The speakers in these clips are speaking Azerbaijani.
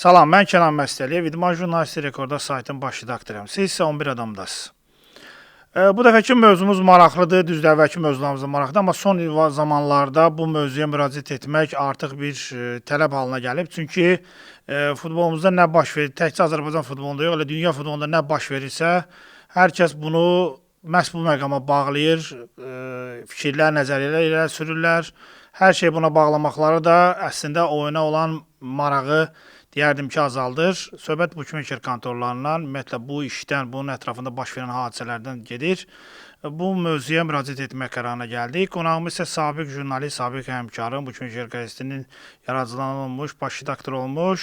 Salam, mən Kənan Məstəliyev, İdman Jurnalisti Rekorda saytın baş redaktoram. Siz isə 11 adamdasınız. Bu dəfəki mövzumuz maraqlıdır, düzdür, əvvəlki mövzularımız da maraqlıdır, amma son zamanlarda bu mövzuya müraciət etmək artıq bir tələb halına gəlib. Çünki futbolumuzda nə baş verir, təkcə Azərbaycan futbolunda yox, elə dünya futbolunda nə baş verirsə, hər kəs bunu məhz bu məqama bağlayır, fikirlər, nəzəriyyələr ilə sürürlər. Hər şey buna bağlamaqları da əslində oyuna olan marağı deyərdim ki, azaldır. Söhbət bukmeker kontorlarından, ümumiyyətlə bu işdən, bunun ətrafında baş verən hadisələrdən gedir. Bu mövzuya müraciət etmək qərarına gəldik. Qonağımız isə sabiq jurnalist, sabiq həmkarım, Bukmeker qəzetinin yaradıcılığından olmuş, baş redaktor olmuş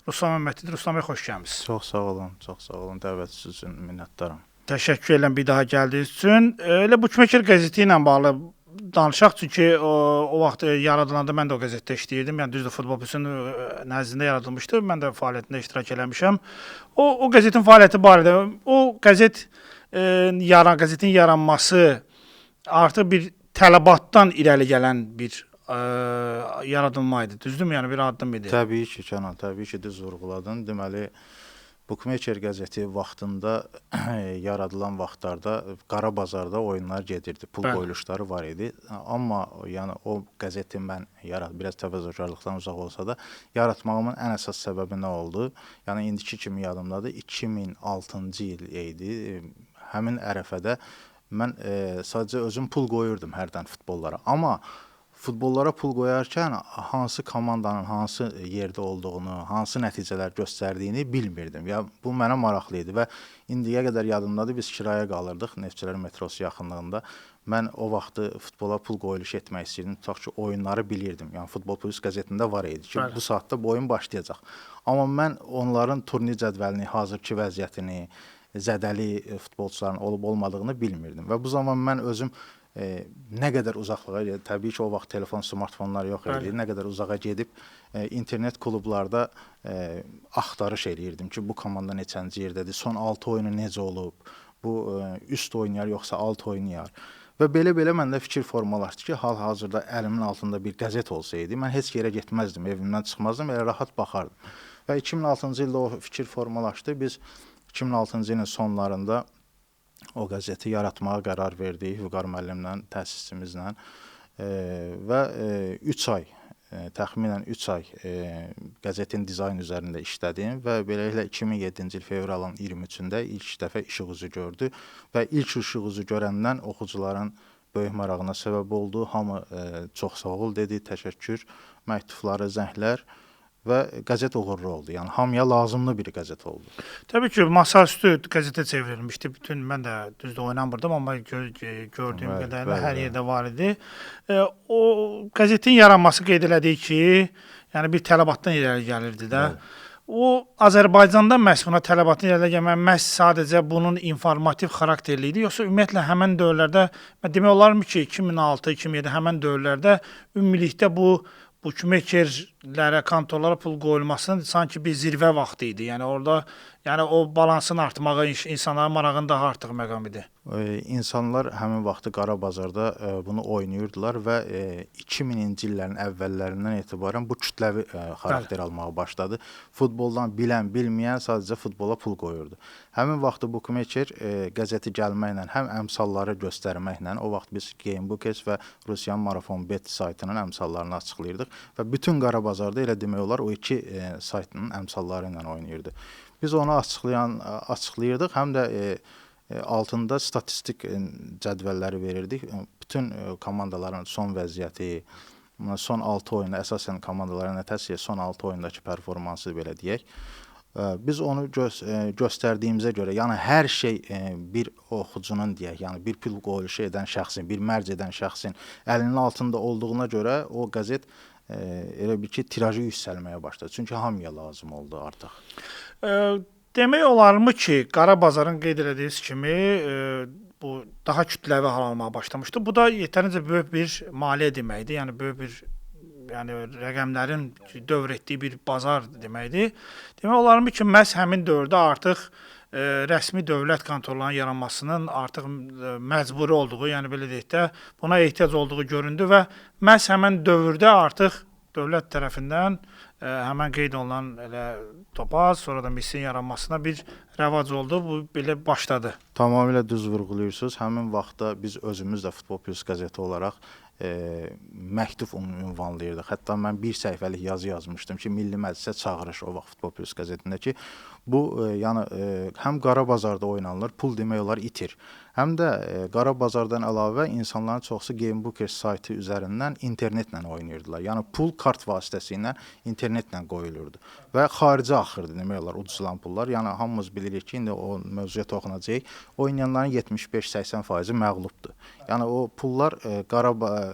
Ruslan Məmmədlidir. Ruslan bəy, xoş gəlmisiniz. Çox sağ olun. Dəvətiniz üçün minnətdaram. Təşəkkür edirəm bir daha gəldiyiniz üçün. Elə Bukmeker qəzeti ilə bağlı danışaq, çünki o vaxt yaradılanda mən də o qəzetdə işləyirdim. Yəni düzdür, Futbol Plus'un nəzdində yaradılmışdı. Mən də fəaliyyətində iştirak eləmişəm. O qəzetin fəaliyyəti barədə, o qəzetin yaranması artıq bir tələbatdan irəli gələn bir yaradılma idi. Düzdürmü? Yəni bir addım idi. Təbii ki, Kənan, təbii ki, düz vurğuladın. Deməli, Bukmeker qəzeti vaxtında yaradılan vaxtlarda qara bazarda oyunlar gedirdi, pul qoyuluşları var idi. Amma yəni o qəzeti mən biraz təvəzzökarlıqdan uzaq olsa da yaratmağımın ən əsas səbəbi nə oldu? Yəni indiki kimi yadımdadır, 2006-cı il idi. Həmin ərəfədə mən sadəcə özüm pul qoyurdum hərdən futbollara. Amma futbollara pul qoyarkən hansı komandanın hansı yerdə olduğunu, hansı nəticələr göstərdiyini bilmirdim. Ya bu mənə maraqlı idi və indiyə qədər yadımdadır, biz kirayə qalırdıq Neftçilər metrosu yaxınlığında. Mən o vaxtı futbola pul qoyuluş etmək istəyirdim. Tutaq ki, oyunları bilirdim. Yəni Futbol Plus qəzetində var idi ki, bu saatda bu oyun başlayacaq. Amma mən onların turnir cədvəlini, hazırki vəziyyətini, zədəli futbolçuların olub-olmadığını bilmirdim. Və bu zaman mən özüm nə qədər uzaqlığa, təbii ki, o vaxt telefon, smartfonlar yox idi, nə qədər uzağa gedib internet klublarda axtarış eləyirdim ki, bu komanda neçənci yerdədir, son 6 oyunu necə olub, bu üst oynayar yoxsa alt oynayar. Və belə-belə məndə fikir formalaşdı ki, hal-hazırda əlimin altında bir qəzet olsaydı, mən heç yerə getməzdim, evimdən çıxmazdım, elə rahat baxardım. Və 2006-cı ildə o fikir formalaşdı. Biz 2006-cı ilin sonlarında o qəzeti yaratmağa qərar verdik Vüqar müəllimlə, təsisçimizlə və 3 ay, təxminən 3 ay qəzetin dizayn üzərində işlədim və beləliklə 2007-ci il fevralın 23-də ilk dəfə işıq üzü gördü və ilk işıq üzü görəndən oxucuların böyük marağına səbəb oldu. Hamı çox sağ ol dedi, təşəkkür, məktubları, zənglər və qəzet uğurlu oldu. Yəni hamıya lazımlı bir qəzet oldu. Təbii ki, masaüstü qəzetə çevrilmişdi. Bütün mən də düzdür oynamırdım, amma gördüyüm qədərilə hər yerdə var idi. O qəzetin yaranması qeyd elədik ki, yəni bir tələbatdan irəli gəlirdi də. O Azərbaycanda məhz buna tələbatdan irəli gəlmək məhz sadəcə bunun informativ xarakterli idi, yoxsa ümumiyyətlə həmin dövrlərdə demək olarmı ki, 2006-2007 həmin dövrlərdə ümumilikdə bu bukmekerlərə, kontorlara pul qoyulmasının sanki bir zirvə vaxtı idi. Yəni orada, yəni o balansın artmağı, insanların marağının daha artıq məqam idi. İnsanlar həmin vaxtı qara bazarda bunu oynayırdılar və 2000-ci illərin əvvəllərindən etibarən bu kütləvi xarakter almağa başladı. Futboldan bilən, bilməyən sadəcə futbola pul qoyurdu. Həmin vaxtı bukmeker qəzeti gəlməklə, həm əmsalları göstərməklə, o vaxt biz Gamebooks və Rusiyan Marafon Bet saytının əmsallarını açıqlayırdıq və bütün qara bazarda elə demək olar o iki saytının əmsalları ilə oynayırdı. Biz onu açıqlayırdıq, həm də altında statistik cədvəlləri verirdik. Bütün komandaların son vəziyyəti, son 6 oyunda, əsasən komandaların nətəsilə son 6 oyundakı performansı belə deyək. Biz onu göstərdiyimizə görə, yəni hər şey bir oxucunun deyək, yəni bir pul qoyuluşu edən şəxsin, bir mərc edən şəxsin əlinin altında olduğuna görə o qəzet elə bir ki, tirajı yüksəlməyə başladı. Çünki hamıya lazım oldu artıq. Demək olarmı ki, qara bazarın qeyd etdiyiniz kimi bu daha kütləvi hal almağa başlamışdı. Bu da yetərincə böyük bir maliyyə deməkdir. Yəni böyük bir rəqəmlərin dövr etdiyi bir bazar deməkdir. Demək olarmı ki, məhz həmin dövrdə artıq rəsmi dövlət kontorlarının yaranmasının artıq məcburi olduğu, yəni belə deyək də, buna ehtiyac olduğu göründü və məhz həmin dövrdə artıq dövlət tərəfindən həmən qeyd olunan elə Topaz, sonra da Misin yaranmasına bir rəvac oldu. Bu belə başladı. Tamamilə düz vurğulayırsınız. Həmin vaxtda biz özümüz də Futbol Plus qəzeti olaraq məktub ünvanlayırdıq. Hətta mən bir səhifəlik yazı yazmışdım ki, Milli Məclisə çağırış o vaxt Futbol Plus qəzetində ki, bu yəni həm qara bazarda oynanılır, pul demək olar itir. Həm də qara bazardan əlavə insanların çoxusu Gamebooker saytı üzərindən internetlə oynayırdılar. Yəni pul kart vasitəsilə internetlə qoyulurdu və xaricə axırdı demək olar ucuzlan pullar. Yəni hamımız bilirik ki, indi o mövzuya toxunacağıq. Oynayanların 75-80% məğlubdur. Yəni o pullar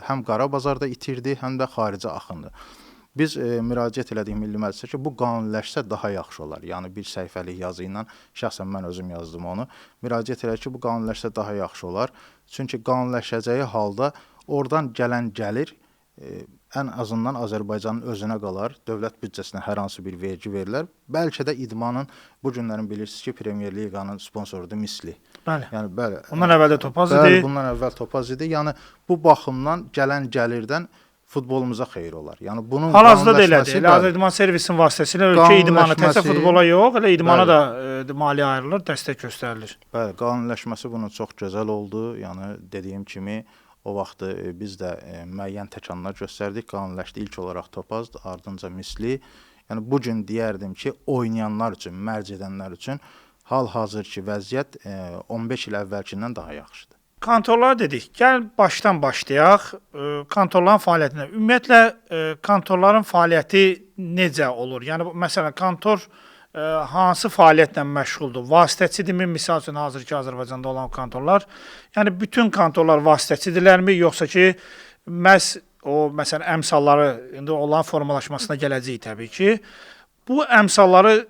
həm qara bazarda itirdi, həm də xaricə axındı. Biz müraciət elədik Milli Məclisə ki, bu qanuniləşsə daha yaxşı olar. Yəni bir səhifəlik yazı ilə, şəxsən mən özüm yazdım onu. Müraciət elədik ki, bu qanuniləşsə daha yaxşı olar. Çünki qanuniləşəcəyi halda oradan gələn gəlir ən azından Azərbaycanın özünə qalar, dövlət büdcəsinə hər hansı bir vergi verilər. Bəlkə də idmanın bu günlərin bilirsiniz ki, Premyer Liqanın sponsorudur Misli. Bəli. Yəni bəli. Ondan əvvəl də Topaz idi. Bəli, bundan əvvəl Topaz idi. Yəni bu baxımdan gələn gəlirdən futbolumuza xeyir olar. Yəni bunun hal-hazırda da elədir. Elə Azər İdman Servisinin vasitəsilə ölkə idmanı təkcə futbola yox, elə idmana da maliyyə ayrılır, dəstək göstərilir. Bəli, qanuniləşməsi bunun çox gözəl oldu. Yəni dediyim kimi o vaxt biz də müəyyən təkanlar göstərdik. Qanuniləşdi ilk olaraq Topaz, ardınca Misli. Yəni bu gün deyərdim ki, oynayanlar üçün, mərc edənlər üçün hal-hazırki vəziyyət 15 il əvvəlkindən daha yaxşıdır. Kontorlar dedik. Gəl başdan başlayaq. Kontorların fəaliyyətinə. Ümumiyyətlə kontorların fəaliyyəti necə olur? Yəni məsələn kontor hansı fəaliyyətlə məşğuldur? Vasitəçidirmi? Misal üçün hazırki Azərbaycanda olan kontorlar. Yəni bütün kontorlar vasitəçidirlərmi, yoxsa ki məhz o məsələn əmsalları indi olan formalaşmasına gələcəyik təbii ki. Bu əmsalları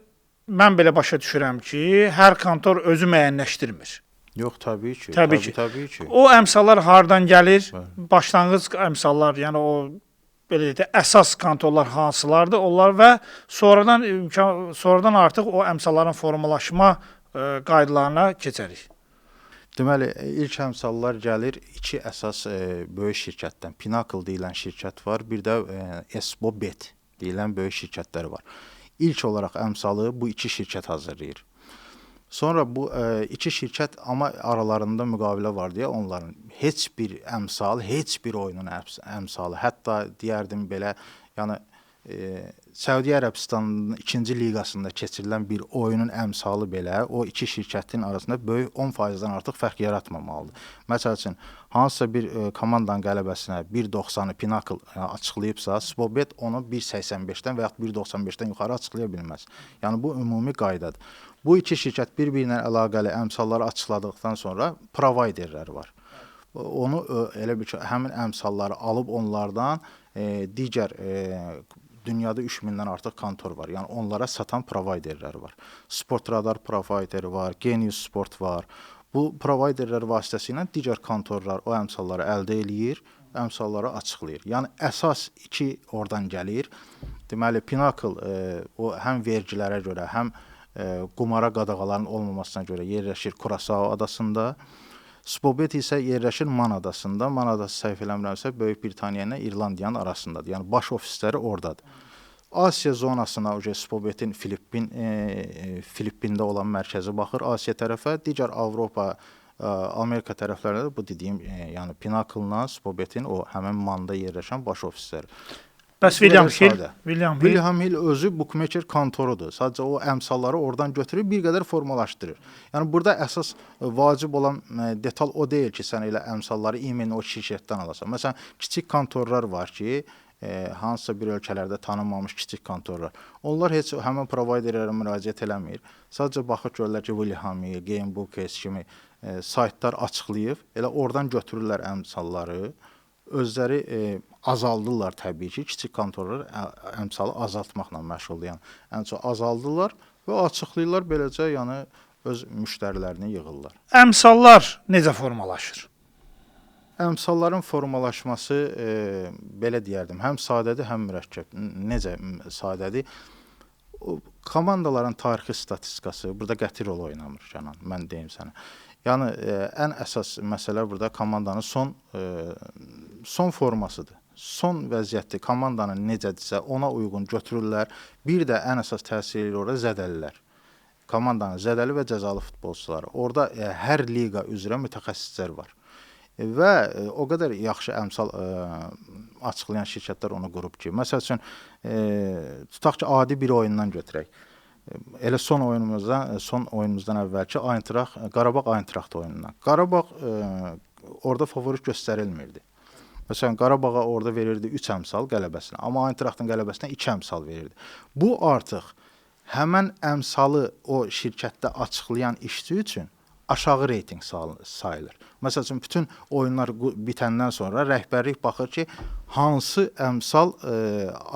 mən belə başa düşürəm ki, hər kontor özü müəyyənləşdirmir. Yox, təbii ki. Təbii ki. O əmsallar hardan gəlir? Başlanğıc əmsallar, yəni o belə deyək, əsas kontorlar hansılardır? Onlar və sonradan artıq o əmsalların formalaşma qaydalarına keçərik. Deməli, ilk əmsallar gəlir iki əsas böyük şirkətdən. Pinnacle deyilən şirkət var, bir də Esbobet deyilən böyük şirkətlər var. İlk olaraq əmsalı bu iki şirkət hazırlayır. Sonra bu iki şirkət amma aralarında müqavilə var deyə onların heç bir əmsal, heç bir oyunun əmsalı, hətta deyərdim belə, yəni Səudiyyə Ərəbistanının 2-ci liqasında keçirilən bir oyunun əmsalı belə o iki şirkətin arasında böyük 10%-dən artıq fərq yaratmamalıdır. Məsəl üçün, hansısa bir komandanın qələbəsinə 1.90-ı Pinnacle açıqlayıbsa, Spobet onu 1.85-dən və yaxud 1.95-dən yuxarı açıqlaya bilməz. Yəni bu ümumi qaydadır. Bu iki şirkət bir-birinə əlaqəli əmsalları açıqladıqdan sonra providerləri var. Onu elə bir ki, həmin əmsalları alıb onlardan digər dünyada 3000-dən artıq kontor var. Yəni onlara satan providerlər var. Sportradar provideri var, Genius Sport var. Bu providerlər vasitəsilə digər kontorlar o əmsalları əldə eləyir, əmsalları açıqlayır. Yəni əsas iki oradan gəlir. Deməli Pinnacle o həm vergilərə görə, həm qumara qadağaların olmamasına görə yerləşir Curaçao adasında. Spobet isə yerləşir Man adasında. Man adası səhv eləmirəmsə Böyük Britaniya ilə İrlandiyanın arasındadır. Yəni baş ofisləri oradadır. Asiya zonasına Spobetin Filippində olan mərkəzi baxır Asiya tərəfə, digər Avropa, Amerika tərəflərində də bu dediyim, yəni Pinnacle-la Spobetin o həmin Manda yerləşən baş ofisləri. Bəs William Hill özü bookmaker kontorudur. Sadəcə o əmsalları oradan götürüb bir qədər formalaşdırır. Yəni burada əsas vacib olan detal o deyil ki, sən elə əmsalları imенно o şirkətdən alasan. Məsələn, kiçik kontorlar var ki, hansısa bir ölkələrdə tanınmamış kiçik kontorlar. Onlar heç həmin providerlərə müraciət eləmir. Sadəcə baxır görürlər ki, William Hill, Gamebookers kimi saytlar açıqlayıb, elə oradan götürürlər əmsalları. Özləri azaldırlar təbii ki, kiçik kontorlar əmsalı azaltmaqla məşğuldur. Yəni ən çox azaldırlar və açıqlayırlar, beləcə yəni öz müştərilərini yığırlar. Əmsallar necə formalaşır? Əmsalların formalaşması belə deyərdim, həm sadədir, həm mürəkkəb. Necə sadədir? Komandaların tarixi statistikası burada qəti rol oynamır Canan, mən deyim sənə. Yəni ən əsas məsələ burada komandanın son formasıdır. son vəziyyəti komandanın necədirsə ona uyğun götürürlər. Bir də ən əsas təsir edir orada zədəlilər. Komandanın zədəli və cəzalı futbolçuları. Orada hər liqa üzrə mütəxəssislər var. Və o qədər yaxşı əmsal açıqlayan şirkətlər onu qurub ki, məsəl üçün tutaq ki, adi bir oyundan götürək. Elə son oyunumuzdan əvvəlki Qarabağ Ayntraxt oyunundan. Qarabağ orada favorit göstərilmirdi. Məsələn, Qarabağa orada verirdi 3 əmsal qələbəsinə, amma Ayntraxtın qələbəsinə 2 əmsal verirdi. Bu artıq həmən əmsalı o şirkətdə açıqlayan işçi üçün aşağı reytinq sayılır. Məsəl üçün, bütün oyunlar bitəndən sonra rəhbərlik baxır ki, hansı əmsal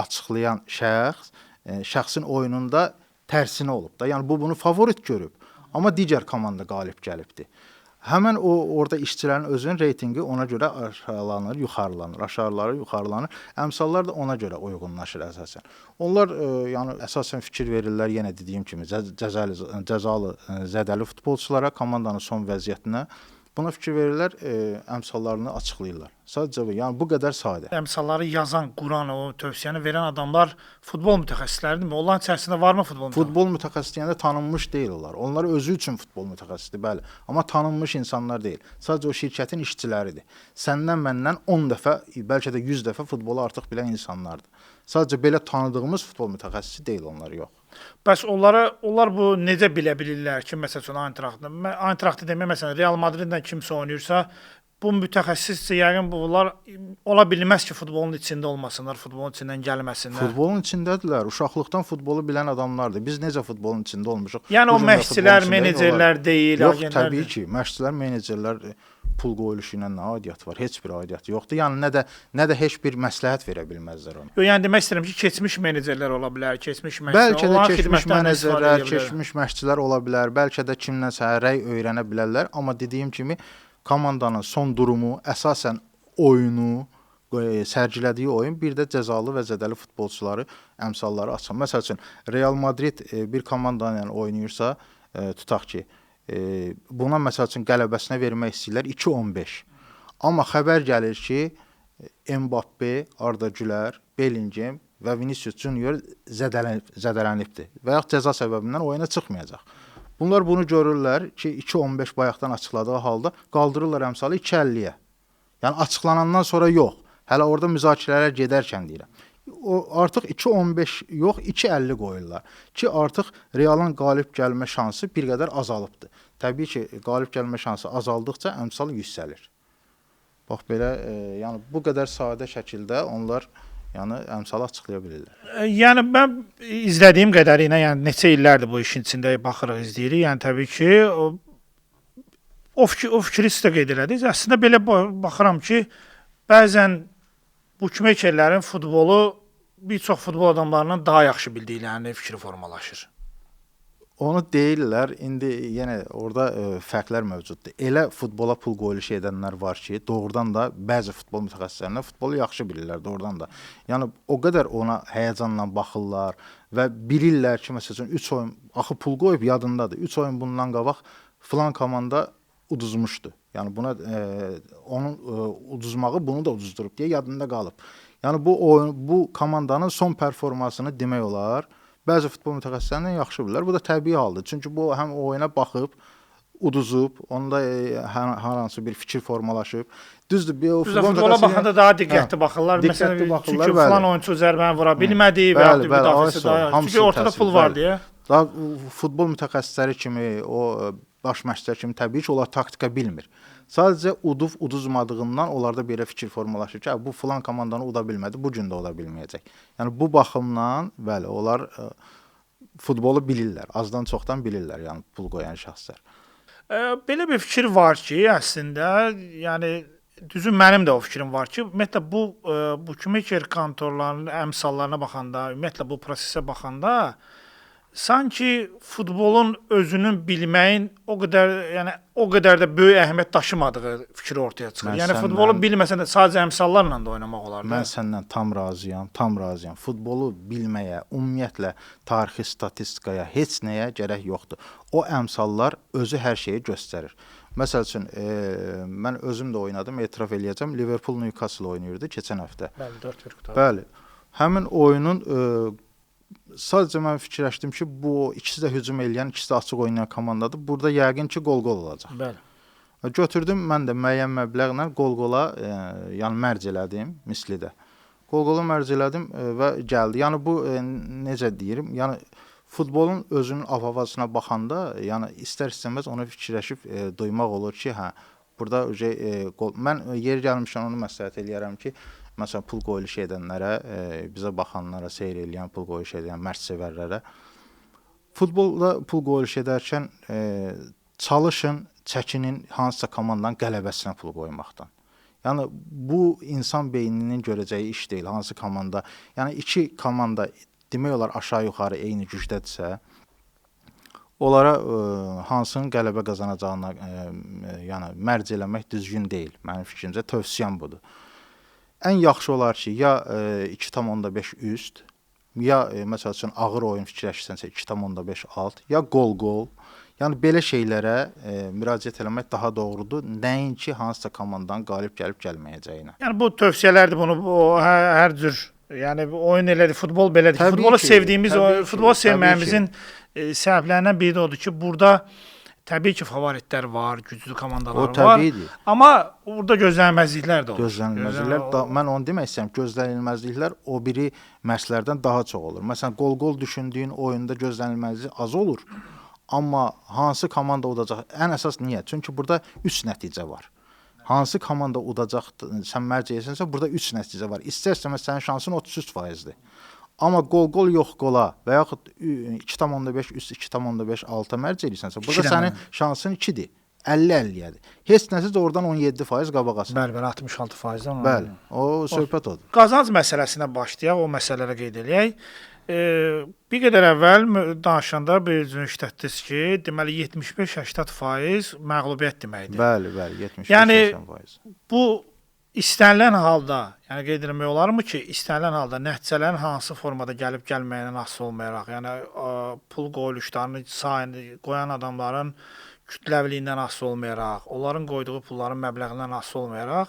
açıqlayan şəxsin oyununda tərsinə olub da. Yəni, bunu favorit görüb, amma digər komanda qalib gəlibdir. Həmən orada işçilərin özünün reytinqi ona görə aşağılanır, yuxarılanır. Əmsallar da ona görə uyğunlaşır əsasən. Onlar yəni əsasən fikir verirlər, yenə dediyim kimi, cəzalı, zədəli futbolçulara, komandanın son vəziyyətinə. Buna fikir verirlər, əmsallarını açıqlayırlar. Sadəcə bu, yəni bu qədər sadə. Əmsalları yazan, quran, o tövsiyəni verən adamlar futbol mütəxəssisləridirmi? Onların içərisində varmı futbol mütəxəssisləri? Futbol mütəxəssisi deyəndə tanınmış deyil onlar. Onlar özü üçün futbol mütəxəssisidir, bəli. Amma tanınmış insanlar deyil. Sadəcə o şirkətin işçiləridir. Səndən, məndən 10 dəfə, bəlkə də 100 dəfə futbolu artıq bilən insanlardır. Sadəcə belə tanıdığımız futbol mütəxəssisi deyil onlar, yox. Bəs onlar bu necə bilə bilirlər ki, məsəl üçün Ayntraxtı demək, məsələn, Real Madridlə kimsə oynayırsa, bu mütəxəssiscə yəqin bunlar ola bilməz ki, futbolun içində olmasınlar, futbolun içindən gəlməsinlər. Futbolun içindədirlər, uşaqlıqdan futbolu bilən adamlardır. Biz necə futbolun içində olmuşuq? Yəni o məşqçilər, menecerlər deyil, yox, təbii ki, məşqçilər, menecerlər pul qoyuluşu ilə nə aidiyyəti var? Heç bir aidiyyəti yoxdur. Yəni nə də heç bir məsləhət verə bilməzlər ona. Yox, yəni demək istəyirəm ki, keçmiş menecerlər ola bilər, keçmiş məşqçilər. Bəlkə də keçmiş menecerlər, keçmiş məşqçilər ola bilər, bəlkə də kimdənsə rəy öyrənə bilərlər, amma dediyim kimi komandanın son durumu, əsasən oyunu, sərgilədiyi oyun, bir də cəzalı və zədəli futbolçuları, əmsalları açan. Məsəl üçün, Real Madrid bir komanda ilə oynayırsa, tutaq ki, buna məsəl üçün qələbəsinə vermək istəyirlər 2-15. Amma xəbər gəlir ki, Mbappe, Arda Güler, Bellingham və Vinicius Junior zədələnibdir və yaxud cəza səbəbindən oyuna çıxmayacaq. Bunlar bunu görürlər ki, 2-15 bayaqdan açıqladığı halda qaldırırlar əmsalı 2-50-yə. Yəni açıqlanandan sonra yox. Hələ orada müzakirələr gedərkən deyirəm. O artıq 2-15 yox, 2-50 qoyurlar ki, artıq Realın qalib gəlmə şansı bir qədər azalıbdır. Təbii ki, qalib gəlmə şansı azaldıqca əmsal yüksəlir. Bax belə, yəni bu qədər sadə şəkildə onlar əmsalı açıqlaya bilirlər. Yəni mən izlədiyim qədərilə, yəni neçə illərdir bu işin içində baxırıq, izləyirik. Yəni təbii ki, o fikri sizə qeyd elədiniz. Əslində belə baxıram ki, bəzən bukmekerlərin futbolu bir çox futbol adamlarından daha yaxşı bildiklərini fikri formalaşır. Onu deyirlər, indi yenə orada fərqlər mövcuddur. Elə futbola pul qoyuluşu edənlər var ki, doğrudan da bəzi futbol mütəxəssislərinə futbolu yaxşı bilirlər, doğrudan da. Yəni o qədər ona həyəcanla baxırlar və bilirlər ki, məsələn 3 oyun axı pul qoyub yadındadır. 3 oyun bundan qabaq filan komanda uduzmuşdu. Yəni buna onun uduzmağı bunu da uduzdurub deyə yadında qalıb. Yəni bu komandanın son performansını demək olar bəzi futbol mütəxəssislərindən yaxşı bilirlər. Bu da təbii haldır. Çünki bu həm oyuna baxıb, uduzub, onda hər hansı bir fikir formalaşıb. Düzdür, futbola baxanda daha diqqətli baxırlar. Məsələn, çünki falan oyunçu zərbəni vura bilmədi və ya müdafiəsi daha. Çünki ortada pul var deyə. Daha futbol mütəxəssisləri kimi, o baş məşqçilər kimi təbii ki, onlar taktika bilmir. Sadəcə uduzmadığından onlarda belə fikir formalaşır ki, bu filan komandanı uda bilmədi, bu gün də uda bilməyəcək. Yəni bu baxımdan, bəli, onlar futbolu bilirlər, azdan çoxdan bilirlər, yəni pul qoyan şəxslər. Belə bir fikir var ki, əslində, yəni düzün mənim də o fikrim var ki, ümumiyyətlə bu bukmeker kontorlarının əmsallarına baxanda, ümumiyyətlə bu prosesə baxanda sanki futbolun özünün bilməyin o qədər də böyük əhəmiyyət daşımadığı fikri ortaya çıxır. Yəni futbolu bilməsən də sadəcə əmsallarla da oynamaq olar. Mən səndən tam razıyam. Futbolu bilməyə, ümumiyyətlə tarixi statistikaya, heç nəyə gərək yoxdur. O əmsallar özü hər şeyi göstərir. Məsəl üçün, mən özüm də oynadım, etiraf eləyəcəm. Liverpool Newcastle oynayırdı keçən həftə. Bəli, 4-1 qurtardı. Bəli. Həmin oyunun sadəcə mən fikirləşdim ki, bu ikisi də hücum eləyən, ikisi də açıq oynayan komandadır. Burada yəqin ki, gol-gol olacaq. Bəli. Götürdüm, mən də müəyyən məbləğlə gol-gola yəni mərc elədim mislidə. Gol-gola mərc elədim və gəldi. Yəni bu necə deyirəm? Yəni futbolun özünün av-havasına baxanda, yəni istər-istəməz onu fikirləşib duymaq olur ki, hə, burada gol. Mən yer gəlmişəm onu məsləhət eləyərəm ki, məsələn pul qoyuluş edənlərə, bizə baxanlara, seyr eləyən, pul qoyuluş edən mərc sevərlərə futbolda pul qoyuluş edərkən çalışın, çəkinin hansısa komandanın qələbəsinə pul qoymaqdan. Yəni bu insan beyninin görəcəyi iş deyil. Hansı komanda, yəni iki komanda demək olar aşağı-yuxarı eyni gücdədirsə, onlara hansının qələbə qazanacağına yəni mərc eləmək düzgün deyil. Mənim fikrimcə tövsiyəm budur. Ən yaxşı olar ki, ya 2,5 üst, ya məsəl üçün ağır oyun fikirləşirsənsə 2,5 alt, ya gol-gol. Yəni belə şeylərə müraciət eləmək daha doğrudur. Nəinki hansısa komandanın qalib gəlib gəlməyəcəyinə. Yəni bu tövsiyələrdir, bunu hər cür, yəni oyun elədir, futbol belədir. Təbii Futbolu ki, sevdiyimiz, təbii ki, futbol təbii sevməyimizin səbəblərindən biri də odur ki, burada təbii ki, favoritlər var, güclü komandalar O təbiidir. var. Amma burada gözlənilməzliklər də olur. Gözlənilməzliklər, mən onu demək istəyirəm, gözlənilməzliklər o biri mərslərdən daha çox olur. Məsələn, gol-gol düşündüyün oyunda gözlənilməzlik az olur. Amma hansı komanda udacaq? Ən əsas niyə? Çünki burada 3 nəticə var. Hansı komanda udacaq, sən mərc eləsənsə, burada 3 nəticə var. İstər-istəməz sənin şansın 33%-dir. Amma gol-gol yox qola və yaxud 2,5 üst 2,5 alta mərc eləsənsə, burada sənin şansın 2-dir. 50-50-yədir. Heç nəsiz oradan 17% qabağasın. Bəli, 66%-dən. Bəli, o söhbət odur. Qazanc məsələsinə başlayaq, o məsələlərə qeyd eləyək. Bir qədər əvvəl danışanda bir üzrün işlətdiniz ki, deməli 75-80% məğlubiyyət deməkdir. Bəli, bəli, 75-80%. Yəni bu istənilən halda, yəni qeyd etmək olarmı ki, istənilən halda nəticələrin hansı formada gəlib gəlməyindən asılı olmayaraq, yəni pul qoyuluşlarını sayını qoyan adamların kütləviliyindən asılı olmayaraq, onların qoyduğu pulların məbləğindən asılı olmayaraq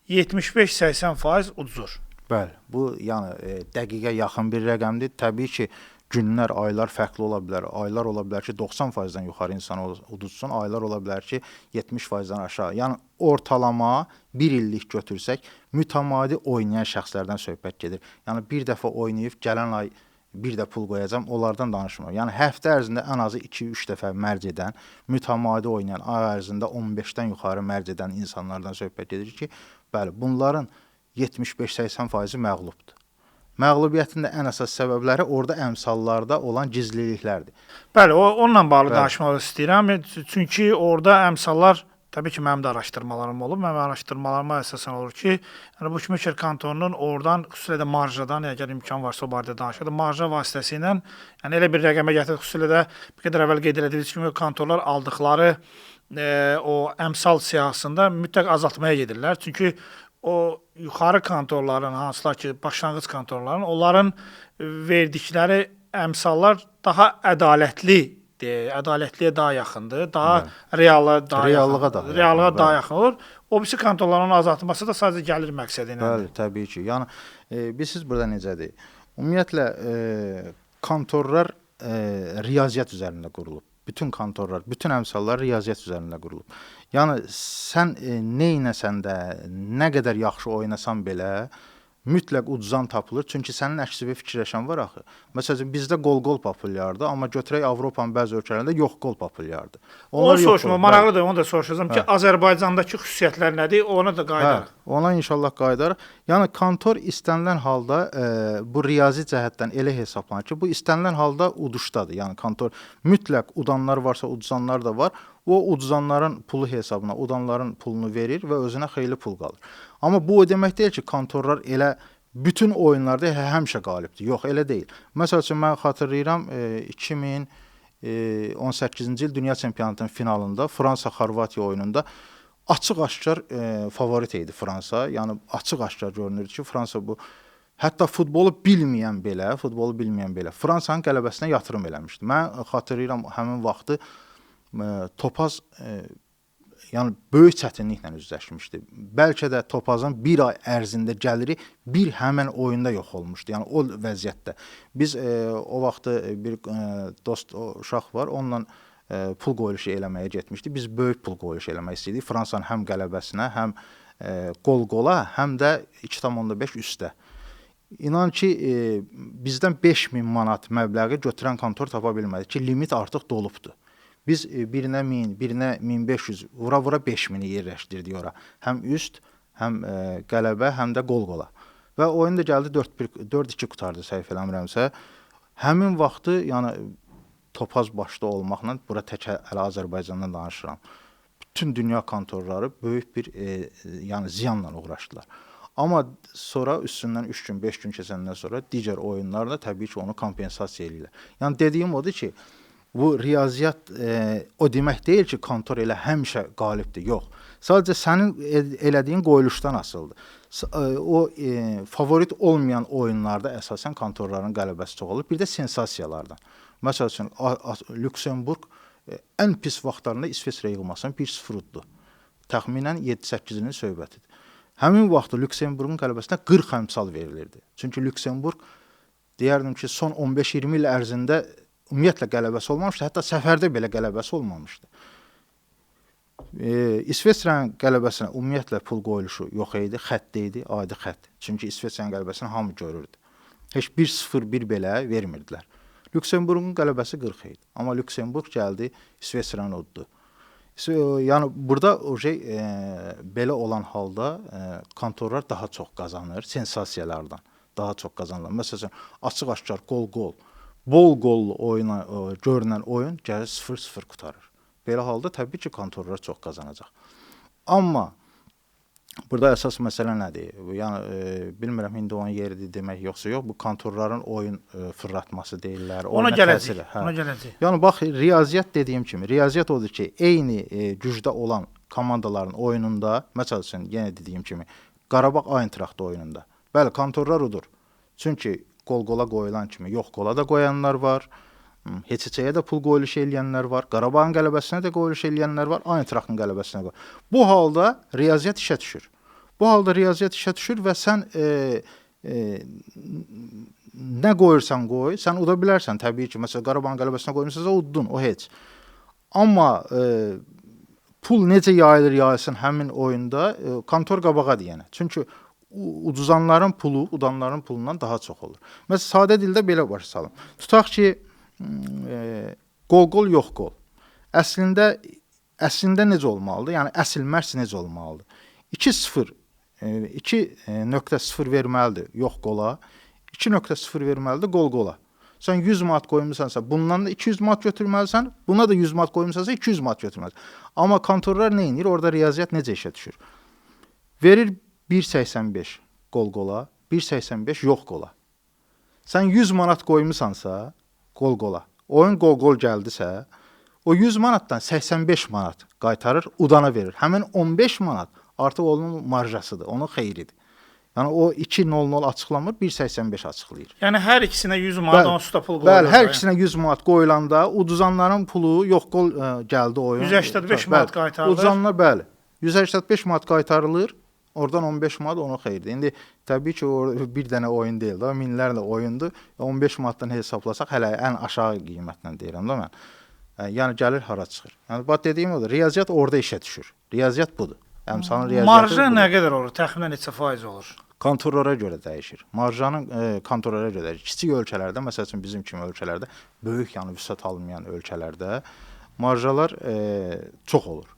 75-80% udzur. Bəli, bu yəni dəqiqə yaxın bir rəqəmdir. Təbii ki, günlər, aylar fərqli ola bilər. Aylar ola bilər ki, 90%-dən yuxarı insan uduzsun, aylar ola bilər ki, 70%-dən aşağı. Yəni ortalama 1 illik götürsək, mütəmadi oynayan şəxslərdən söhbət gedir. Yəni bir dəfə oynayıb gələn ay bir də pul qoyacam, onlardan danışmıram. Yəni həftə ərzində ən azı 2-3 dəfə mərc edən, mütəmadi oynayan, ay ərzində 15-dən yuxarı mərc edən insanlardan söhbət gedir ki, bəli, bunların 75-80% məğlubdur. Məğlubiyyətin də ən əsas səbəbləri orada əmsallarda olan gizliliklərdir. Bəli, onunla bağlı danışmaq istəyirəm. Çünki orada əmsallar, təbii ki, mənim də araşdırmalarım olub. Mənim araşdırmalarıma əsasən olur ki, yəni bu Bukmeker kontorunun oradan, xüsusilə də marjadan, əgər imkan varsa o barədə danışaq, marja vasitəsilə, yəni elə bir rəqəmə gətirib, xüsusilə də bir qədər əvvəl qeyd etdiyimiz kimi kontorlar aldıqları o əmsal siyahısında mütləq azaltmaya gedirlər. Çünki o yuxarı kontorların, hansılar ki, başlanğıc kontorların, onların verdikləri əmsallar daha ədalətlidir, ədalətliyə daha yaxındır, daha reallığa daha yaxın olur. O birisi kontorların azaltılması da sadəcə gəlir məqsədi ilə. Bəli, təbii ki. Yəni, bilirsiniz burada necədir? Ümumiyyətlə, kontorlar riyaziyyat üzərində qurulub. Bütün kontorlar, bütün əmsallar riyaziyyat üzərində qurulub. Yəni, sən neynəsən də, nə qədər yaxşı oynasan belə, mütləq uduzan tapılır. Çünki sənin əksi bir fikirləşən var axı. Məsələn, bizdə gol-gol populyardır, amma götürək Avropanın bəzi ölkələrində yox gol populyardır. Onu soruşma, maraqlıdır, onu da soruşacağım ki, Azərbaycandakı xüsusiyyətlər nədir, ona da qayıdarıq. Ona inşallah qayıdarıq. Yəni, kontor istənilən halda bu riyazi cəhətdən elə hesablanır ki, bu istənilən halda uduşdadır. Yəni, kontor mütləq udanlar varsa, uduzanlar da var. O uduzanların pulu hesabına udanların pulunu verir və özünə xeyli pul qalır. Amma bu o demək deyil ki, kontorlar elə bütün oyunlarda həmişə qalibdir. Yox, elə deyil. Məsəl üçün, mən xatırlayıram 2018-ci il Dünya Çempionatının finalında Fransa-Xorvatiya oyununda açıq-aşkar favorit idi Fransa. Yəni, açıq-aşkar görünürdü ki, Fransa bu hətta futbolu bilməyən belə Fransanın qələbəsinə yatırım eləmişdi. Mən xatırlayıram həmin vaxtı Topaz yəni böyük çətinliklə üzləşmişdi. Bəlkə də Topazın bir ay ərzində gəliri bir həmin oyunda yox olmuşdu. Yəni o vəziyyətdə. Biz o vaxtı bir dost uşaq var, onunla pul qoyuluşu eləməyə getmişdik. Biz böyük pul qoyuluşu eləmək istəyirdik. Fransanın həm qələbəsinə, həm qol-qola, həm də 2,5 üstə. İnan ki, bizdən 5.000 manat məbləği götürən kontor tapa bilmədi ki, limit artıq dolubdur. Biz birinə 1000, birinə 1500, vura-vura 5000-i yerləşdirdik ora. Həm üst, həm qələbə, həm də qol-qola. Və oyun da gəldi 4-2 qutardı səhv eləmirəmsə. Həmin vaxtı, yəni Topaz başda olmaqla, bura tək hələ Azərbaycandan danışıram. Bütün dünya kontorları böyük bir yəni ziyanla uğraşdılar. Amma sonra üstündən 3 gün, 5 gün keçəndən sonra digər oyunlarla təbii ki, onu kompensasiya edirlər. Yəni dediyim odur ki, bu riyaziyyat o demək deyil ki, kontor elə həmişə qalibdir. Yox. Sadəcə sənin elədiyin qoyuluşdan asılıdır. O favorit olmayan oyunlarda əsasən kontorların qələbəsi çox olur. Bir də sensasiyalardan. Məsəl üçün, Lüksemburq ən pis vaxtlarında İsveçrə yığmasının 1-0 uddu. Təxminən 7-8 ilin söhbətidir. Həmin vaxtı Lüksemburqun qələbəsinə 40 əmsal verilirdi. Çünki Lüksemburq deyərdim ki, son 15-20 il ərzində ümumiyyətlə qələbəsi olmamışdı, hətta səfərdə belə qələbəsi olmamışdı. İsveçrənin qələbəsinə ümumiyyətlə pul qoyuluşu yox idi, xətt idi, adi xətt. Çünki İsveçrənin qələbəsini hamı görürdü. Heç 1-0-1 belə vermirdilər. Lüksemburqun qələbəsi 40 idi. Amma Lüksemburq gəldi, İsveçrəni uddu. Yəni burada belə olan halda kontorlar daha çox qazanır, sensasiyalardan daha çox qazanırlar. Məsələn, açıq-aşkar qol-qol, bol qollu oyuna görünən oyun gəlir 0-0 qutarır. Belə halda təbii ki, kontorlar çox qazanacaq. Amma burada əsas məsələ nədir? Yəni bilmirəm indi onun yeridir demək yoxsa yox, bu kontorların oyun fırlatması deyirlər. Ona gələcək. Ona gələcək. Yəni bax, riyaziyyat dediyim kimi, riyaziyyat odur ki, eyni gücdə olan komandaların oyununda, məsəl üçün yenə dediyim kimi, Qarabağ Ayntraxt oyununda. Bəli, kontorlar udur. Çünki qol-qola qoyulan kimi yox qola da qoyanlar var. Heç-heçəyə də pul qoyuluş eləyənlər var. Qarabağın qələbəsinə də qoyuluş eləyənlər var. Ayntraxtın qələbəsinə də. Bu halda riyaziyyat işə düşür. Və sən nə qoyursan qoy, sən uda bilərsən təbii ki. Məsələn, Qarabağın qələbəsinə qoymusansa uddun, o heç. Amma pul necə yayılsın həmin oyunda kontor qabağadır yəni. Çünki uduzanların pulu, udanların pulundan daha çox olur. Məsələn, sadə dildə belə başa salım. Tutaq ki, qol-qol, yox qol. Əslində necə olmalıdır? Yəni, əsl mərc necə olmalıdır? 2-0 verməlidir yox qola, 2.0 verməlidir qol-qola. Sən 100 manat qoymusansa, bundan da 200 manat götürməlisən, buna da 100 manat qoymusansa 200 manat götürməlisən. Amma kontorlar nə edir? Orada riyaziyyat necə işə düşür? Verir 1.85 qol-qola, 1.85 yox qola. Sən 100 manat qoymusansa, qol-qola, oyun qol-qol gəldisə, o 100 manatdan 85 manat qaytarır, udana verir. Həmin 15 manat artıq onun marjasıdır, onun xeyridir. Yəni o 2.00 açıqlamır, 1.85 açıqlayır. Yəni hər ikisinə 100 manat onsuz da pul qoyulur. Bəli, hər ikisinə 100 manat qoyulanda uduzanların pulu yox qol gəldi oyun. 185 manat qaytarılır. Uduzanlar bəli, 185 manat qaytarılır. Oradan 15 manat onun xeyridir. İndi təbii ki, o bir dənə oyun deyil də, minlərlə oyundur. 15 manatdan hesablasaq hələ ən aşağı qiymətlə deyirəm də mən. Yəni gəlir hara çıxır. Yəni bax dediyim odur, riyaziyyat orada işə düşür. Riyaziyyat budur. Əmsalın riyaziyyatı. Marja nə qədər olur? Təxminən neçə faiz olur? Kontorlara görə dəyişir. Marjanın kontorlara görə dəyişir. Kiçik ölkələrdə, məsəl üçün bizim kimi ölkələrdə, böyük yəni vüsət almayan ölkələrdə marjalar çox olur.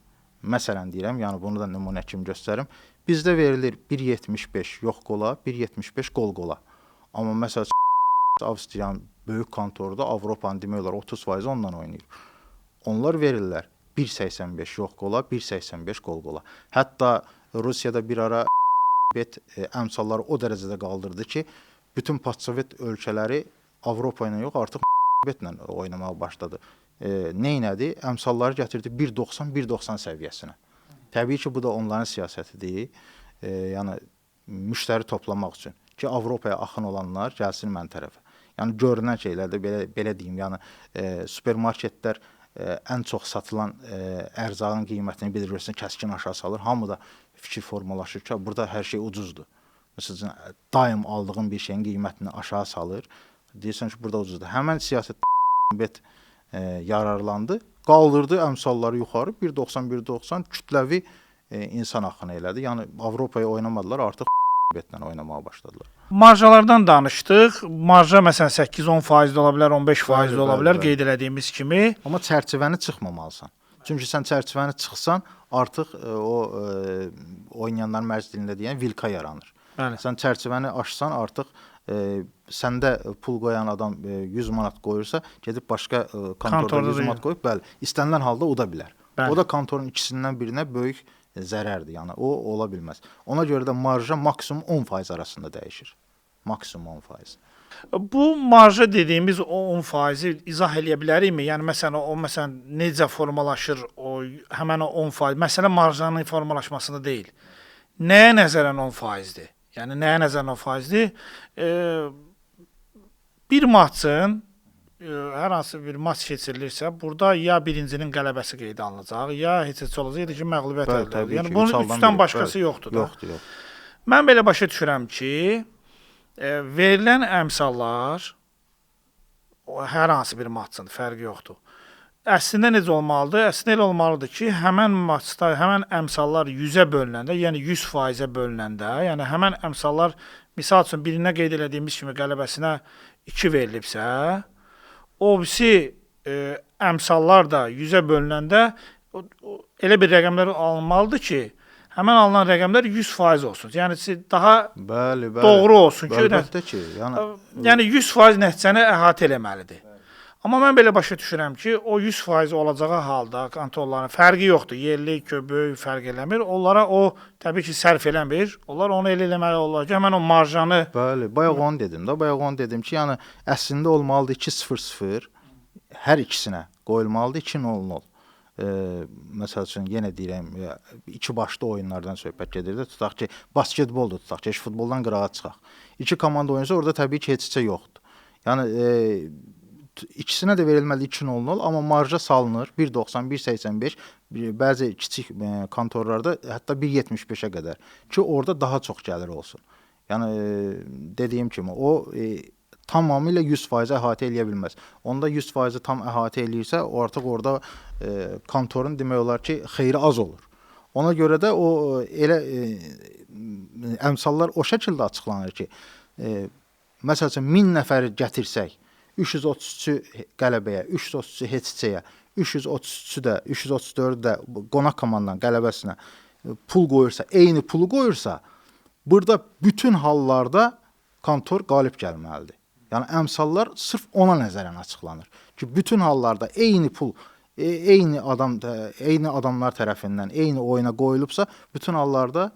Məsələn deyirəm, yəni bunu da nümunə kimi göstərim. Bizdə verilir 1.75 yox qola, 1.75 qol-qola. Amma məsəl Avstriyanın böyük kontorda Avropanın demək olar 30% ondan oynayır. Onlar verirlər 1.85 yox qola, 1.85 qol-qola. Hətta Rusiyada bir ara bet əmsalları o dərəcədə qaldırdı ki, bütün postsovet ölkələri Avropa ilə yox, artıq betlə oynamağa başladı. Neynədi? Əmsalları gətirdi 1.90, 1.90 səviyyəsinə. Təbii ki, bu da onların siyasətidir. Yəni, müştəri toplamaq üçün ki, Avropaya axın olanlar gəlsin mən tərəfə. Yəni, görünən şeylərdə belə deyim, yəni, supermarketlər ən çox satılan ərzağın qiymətini bilirsən, kəskin aşağı salır. Hamı da fikir formalaşır ki, burada hər şey ucuzdur. Məsələn, daim aldığın bir şeyin qiymətini aşağı salır. Deyirsən ki, burada ucuzdur. Həmən siyasət bet yararlandı, qaldırdı əmsalları yuxarı 1.90 kütləvi insan axını elədi. Yəni Avropaya oynamadılar, artıq betlə oynamağa başladılar. Marjalardan danışdıq. Marja məsələn 8-10% də ola bilər, 15% də ola bilər, qeyd elədiyimiz kimi. Amma çərçivəni çıxmamalısan. Çünki sən çərçivəni çıxsan, artıq o oynayanların mərc dilində deyən vilka yaranır. Bəli. Sən çərçivəni aşsan, artıq səndə pul qoyan adam 100 manat qoyursa, gedib başqa kontorda 100 manat qoyub, bəli, istənilən halda uda bilər. Bəli. O da kontorun ikisindən birinə böyük zərərdir. Yəni o ola bilməz. Ona görə də marja maksimum 10% arasında dəyişir. Maksimum 10%. Bu marja dediyimiz o 10%-i izah eləyə bilərikmi? Yəni məsələn necə formalaşır o həmin o 10%? Məsələ marjanın formalaşmasında deyil. Nəyə nəzərən 10%-dir? Yəni nəyə nəzərən 10%-dir? Bir maçın hər hansı bir maç keçirilirsə, burada ya birincinin qələbəsi qeydə alınacaq, ya heç olacaq, ya da ki, məğlubiyyət əldə edilir. Yəni bunun üçdən başqası yoxdur da. Yoxdur. Mən belə başa düşürəm ki, verilən əmsallar hər hansı bir maçın fərqi yoxdur. Əslində necə olmalıdır? Əslində elə olmalıdır ki, həmən maçda, həmən əmsallar 100-ə bölünəndə, yəni 100%-ə bölünəndə, yəni həmən əmsallar, misal üçün birinə qeyd elədiyimiz kimi qələbəsinə 2 verilibsə, o birisi əmsallar da 100-ə bölünəndə elə bir rəqəmlər alınmalıdır ki, həmən alınan rəqəmlər 100% olsun. Yəni daha bəli, doğru olsun ki, əlbəttə ki, yəni 100% nəticəni əhatə eləməlidir. Amma mən belə başa düşürəm ki, o 100% olacağı halda kontorların fərqi yoxdur. Yerli, böyük fərq eləmir. Onlara o təbii ki, sərf eləmir. Onlar onu elə eləməli olacaq ki, həmən o marjanı. Bəli, bayaq onu dedim də. Bayaq onu dedim ki, yəni əslində olmalıdır 2-0-0 hər ikisinə qoyulmalıdır 2-0-0. Məsəl üçün yenə deyirəm, iki başlı oyunlardan söhbət gedir də. Tutaq ki, basketboldur, tutaq ki, futboldan qırağa çıxaq. İki komanda oynayırsa, orada təbii ki, heç yoxdur. Yəni İkisinə də verilməli 2-0, amma marja salınır 1.90, 1.85, bəzi kiçik kontorlarda hətta 1.75-ə qədər ki, orada daha çox gəlir olsun. Yəni dediyim kimi o tamamilə 100% əhatə eləyə bilməz. Onda 100% tam əhatə eləyirsə, artıq orada kontorun demək olar ki, xeyri az olur. Ona görə də o elə əmsallar o şəkildə açıqlanır ki, məsəl üçün 1000 nəfəri gətirsək, 333-ü qələbəyə, 333-ü heç-çəyə, 333-ü də, 334-ü də qonaq komandanın qələbəsinə pul qoyursa, eyni pulu qoyursa, burada bütün hallarda kontor qalib gəlməlidir. Yəni əmsallar sırf ona nəzərən açıqlanır ki, bütün hallarda eyni pul, eyni adamlar tərəfindən eyni oyuna qoyulubsa, bütün hallarda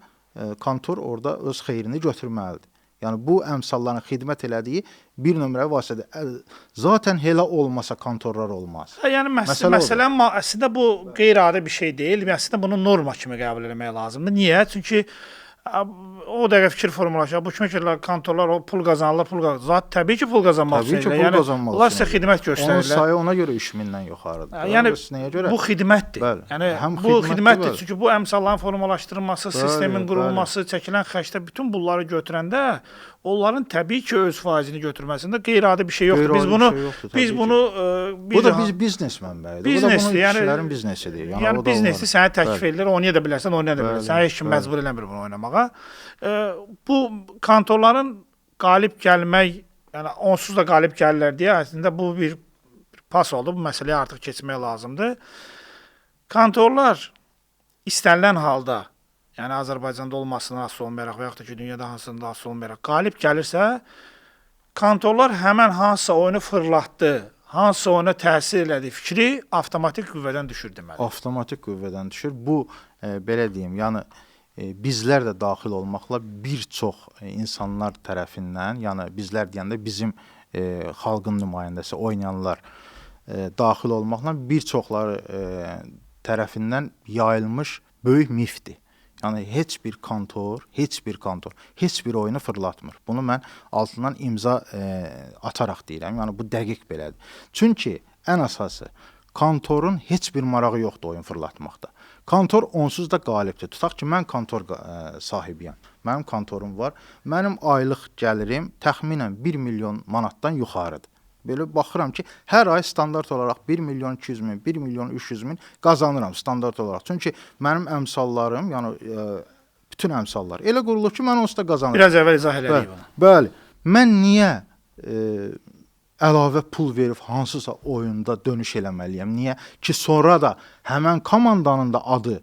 kontor orada öz xeyrini götürməlidir. Yəni bu əmsalların xidmət elədiyi bir nömrəli vasitədir. Zaten elə olmasa kontorlar olmaz. Yəni məsələn əslində bu qeyri-adi bir şey deyil. Əslində bunu norma kimi qəbul etmək lazımdır. Niyə? Çünki o dəqiqə fikir formalaşır. Bu kimi fikirlər, kontorlar o pul qazanırlar, Zat təbii ki, pul qazanmaq üçün. Təbii ki, pul qazanmaq üçün. Onlar sizə xidmət göstərirlər. Onun sayı ona görə 3000-dən yoxarıdır. Yəni nəyə görə? Bu xidmətdir. Bəli. Yəni bu xidmətdir. Çünki bu əmsalların formalaşdırılması, sistemin qurulması, çəkilən xərcdə bütün bunları götürəndə onların təbii ki, öz faizini götürməsində qeyri-adi bir şey yoxdur. Biz bunu bu da biznes mənbəyidir. Bu da bunun kişilərin biznesidir. Yəni biznesi sənə təklif edirlər, oynaya da bilərsən, oynaya da bilərsən. Sənə heç kim məcbur eləmir bunu oynamağa. Bu kontorların qalib gəlmək, yəni onsuz da qalib gəlirlər deyə əslində bu bir pas oldu. Bu məsələyə artıq keçmək lazımdır. Kontorlar istənilən halda, yəni Azərbaycanda olmasına asılı olmayaraq və yaxud da ki, dünyada hansında asılı olmayaraq qalib gəlirsə, kontorlar həmən hansısa oyunu fırlatdı, hansısa oyuna təsir elədi fikri avtomatik qüvvədən düşür deməli. Avtomatik qüvvədən düşür. Bu, belə deyim, yəni bizlər də daxil olmaqla bir çox insanlar tərəfindən, yəni bizlər deyəndə bizim xalqın nümayəndəsi, oynayanlar daxil olmaqla bir çoxları tərəfindən yayılmış böyük mifdir. Yəni heç bir kontor, heç bir oyunu fırlatmır. Bunu mən altından imza ataraq deyirəm. Yəni bu dəqiq belədir. Çünki ən əsası Kontorun heç bir marağı yoxdur oyun fırlatmaqda. Kontor onsuz da qalibdir. Tutaq ki, mən kontor sahibiyəm. Mənim kontorum var. Mənim aylıq gəlirim təxminən 1 milyon manatdan yuxarıdır. Belə baxıram ki, hər ay standart olaraq 1 milyon 200 min, 1 milyon 300 min qazanıram standart olaraq. Çünki mənim əmsallarım, yəni bütün əmsallar elə qurulur ki, mən onsuz da qazanıram. Biraz əvvəl izah elədik bunu. Bəli. Mən niyə əlavə pul verib hansısa oyunda dönüş eləməliyəm? Niyə ki, sonra da həmən komandanın da adı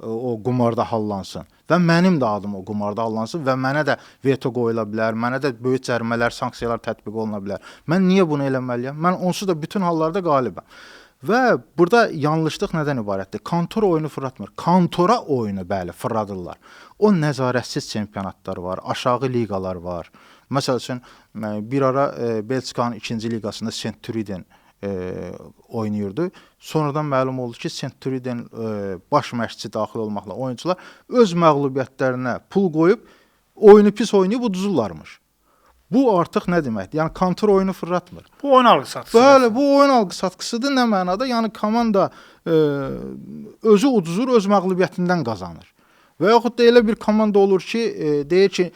o qumarda hallansın və mənim də adım o qumarda hallansın və mənə də veto qoyula bilər, mənə də böyük cərimələr, sanksiyalar tətbiq oluna bilər. Mən niyə bunu eləməliyəm? Mən onsuz da bütün hallarda qalibəm. Və burada yanlışlıq nədən ibarətdir? Kontor oyunu fırlatmır. Kontora oyunu bəli fırladırlar. O nəzarətsiz çempionatlar var, aşağı liqalar var. Məsəl üçün bir ara Belçikanın 2-ci liqasında Saint-Truiden oynayırdı. Sonradan məlum oldu ki, Saint-Truiden baş məşqçi daxil olmaqla oyunçular öz məğlubiyyətlərinə pul qoyub oyunu pis oynayıb uduzurlarmış. Bu artıq nə deməkdir? Yəni kontor oyunu fırlatmır. Bu oyun algı satqısı. Bəli, bu oyun algı satqısıdır. Nə mənada? Yəni komanda özü uduzur, öz məğlubiyyətindən qazanır. Və yaxud da elə bir komanda olur ki, deyir ki,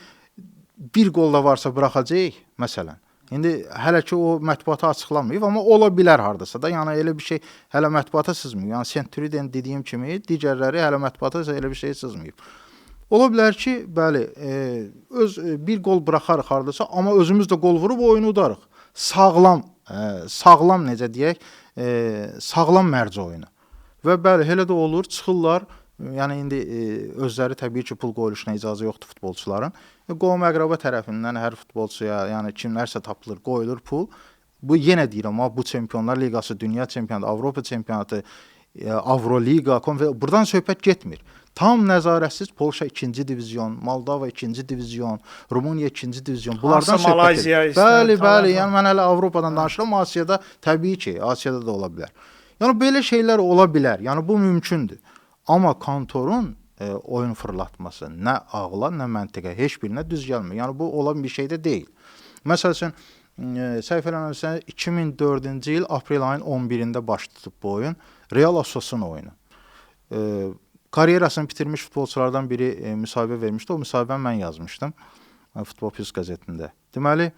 bir qol da varsa buraxacaq, məsələn. İndi hələ ki o mətbuata açıqlanmayıb, amma ola bilər hardasa da. Yəni elə bir şey hələ mətbuata sızmayıb. Yəni Saint-Truiden dediyim kimi digərləri hələ mətbuata elə bir şey sızmayıb. Ola bilər ki, bəli, öz bir qol buraxarıq hardasa, amma özümüz də qol vurub oyunu udarıq. Sağlam necə deyək, sağlam mərc oyunu. Və bəli, elə də olur, çıxırlar. Yəni indi özləri təbii ki, pul qoyuluşuna icazə yoxdur futbolçuların. Qohum-əqrəba tərəfindən hər futbolçuya, yəni kimlərsə tapılır, qoyulur pul. Bu yenə deyirəm, bu Çempionlar Liqası, Dünya Çempionatı, Avropa Çempionatı, Avroliqa, buradan söhbət getmir. Tam nəzarətsiz Polşa 2-ci divizyon, Moldova 2-ci divizyon, Rumıniya 2-ci divizyon. Bunlardan söhbət edir. Bəli, yəni mən hələ Avropadan danışıram, Asiyada təbii ki, Asiyada da ola bilər. Yəni belə şeylər ola bilər. Yəni bu mümkündür. Amma kontorun oyun fırlatması nə ağla, nə məntiqə, heç birinə düz gəlmir. Yəni bu olan bir şey də deyil. Məsəl üçün, səhv eləmirəmsə 2004-cü il aprel ayının 11-də baş tutub bu oyun. Real Assosun oyunu. Karyerasını bitirmiş futbolçulardan biri müsahibə vermişdi. O müsahibəni mən yazmışdım Futbol Plus qəzetində. Deməli,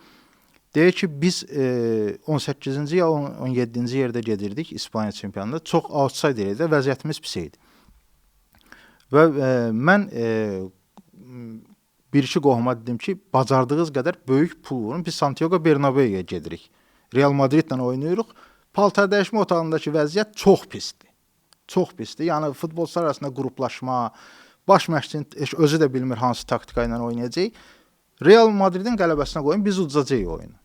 deyir ki, biz 18-ci ya 17-ci yerdə gedirdik İspaniya çempionatında. Çox outsider idi, vəziyyətimiz pis idi. Və mən bir-iki qohuma dedim ki, bacardığınız qədər böyük pul vurun, biz Santiago Bernabeu'ya gedirik. Real Madridlə oynayırıq. Paltar dəyişmə otağındakı vəziyyət çox pisdir. Çox pisdir. Yəni futbolçular arasında qruplaşma, baş məşqçinin özü də bilmir hansı taktika ilə oynayacaq. Real Madridin qələbəsinə qoyun, biz udacağıq oyunu.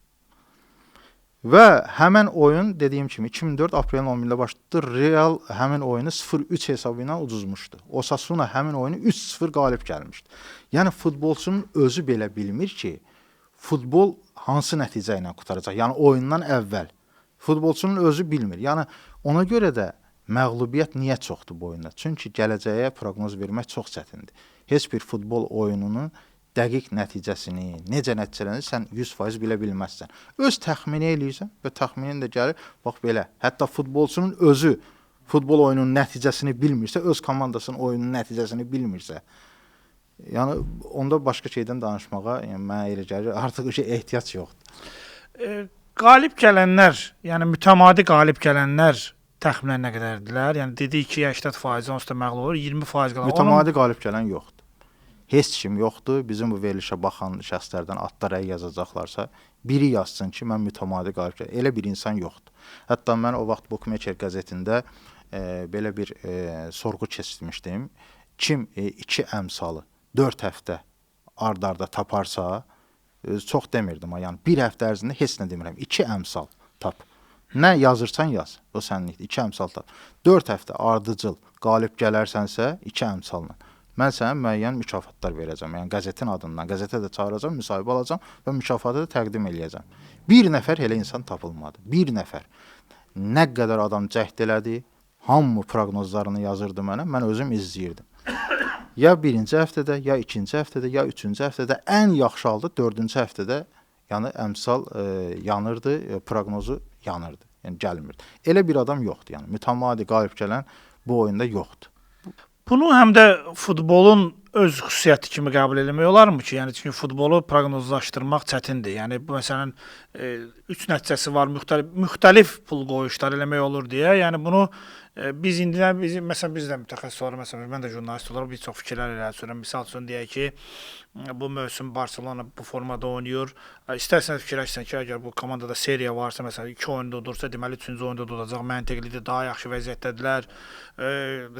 Və həmən oyun dediyim kimi 2004 aprelin 11-də başladı. Real həmin oyunu 0-3 hesabı ilə uduzmuşdu. Osasuna həmin oyunu 3-0 qalib gəlmişdi. Yəni futbolçunun özü belə bilmir ki, futbol hansı nəticə ilə qurtaracaq. Yəni oyundan əvvəl futbolçunun özü bilmir. Yəni ona görə də məğlubiyyət niyə çoxdur bu oyunda? Çünki gələcəyə proqnoz vermək çox çətindir. Heç bir futbol oyununun dəqiq nəticəsini, necə nəticələnir sən 100% bilə bilməzsən. Öz təxmini eləyirsən və təxminin də gəlir, bax belə. Hətta futbolçunun özü futbol oyununun nəticəsini bilmirsə, öz komandasının oyununun nəticəsini bilmirsə, yəni onda başqa şeydən danışmağa, yəni mənə elə gəlir, artıq ehtiyac yoxdur. Qalib gələnlər, yəni mütəmadi qalib gələnlər təxminən nə qədərdirlər? Yəni dedik ki, 80% onsuz da məğlub olur, 20% qalan. Mütəmadi qalib gələn yoxdur. Heç kim yoxdur. Bizim bu verilişə baxan şəxslərdən adlar yazacaqlarsa, biri yazsın ki, mən mütəmadi qalib gələn. Elə bir insan yoxdur. Hətta mən o vaxt Bookmaker qəzetində belə bir sorğu keçirmişdim. Kim 2 əmsalı 4 həftə ard-arda taparsa, çox demirdim. Yəni 1 həftə ərzində heç nə demirəm. 2 əmsal tap. Nə yazırsan yaz. O səninlikdir. 2 əmsal tap. 4 həftə ardıcıl qalib gələrsənsə 2 əmsalla. Mən sənə müəyyən mükafatlar verəcəm. Yəni qəzetin adından, qəzetə də çağıracam, müsahibə alacam və mükafatı da təqdim eləyəcəm. Bir nəfər elə insan tapılmadı. Bir nəfər. Nə qədər adam cəhd elədi, hamı proqnozlarını yazırdı mənə, mən özüm izləyirdim. Ya birinci həftədə, ya ikinci həftədə, ya üçüncü həftədə, ən yaxşı halda dördüncü həftədə yəni əmsal yanırdı, proqnozu yanırdı. Yəni gəlmirdi. Elə bir adam yoxdur. Yəni mütəmadi qalib gələn bu oyunda yoxdur. Bunu həm də futbolun öz xüsusiyyəti kimi qəbul etmək olarmı ki, yəni çünki futbolu proqnozlaşdırmaq çətindir. Yəni bu məsələn 3 nəticəsi var, müxtəlif pul qoyuşlar eləmək olur deyə. Yəni bunu biz indidən məsələn biz də mütəxəssis olaraq məsələn mən də jurnalist olaraq bir çox fikirlər irəli misal üçün deyək ki, bu mövsüm Barselona bu formada oynayır. İstərsəniz fikirləşsən ki, əgər bu komandada seriya varsa, məsələn 2 oyunda udursa, deməli 3-cü oyunda udacaq, məntiqlidir, daha yaxşı vəziyyətdədirlər.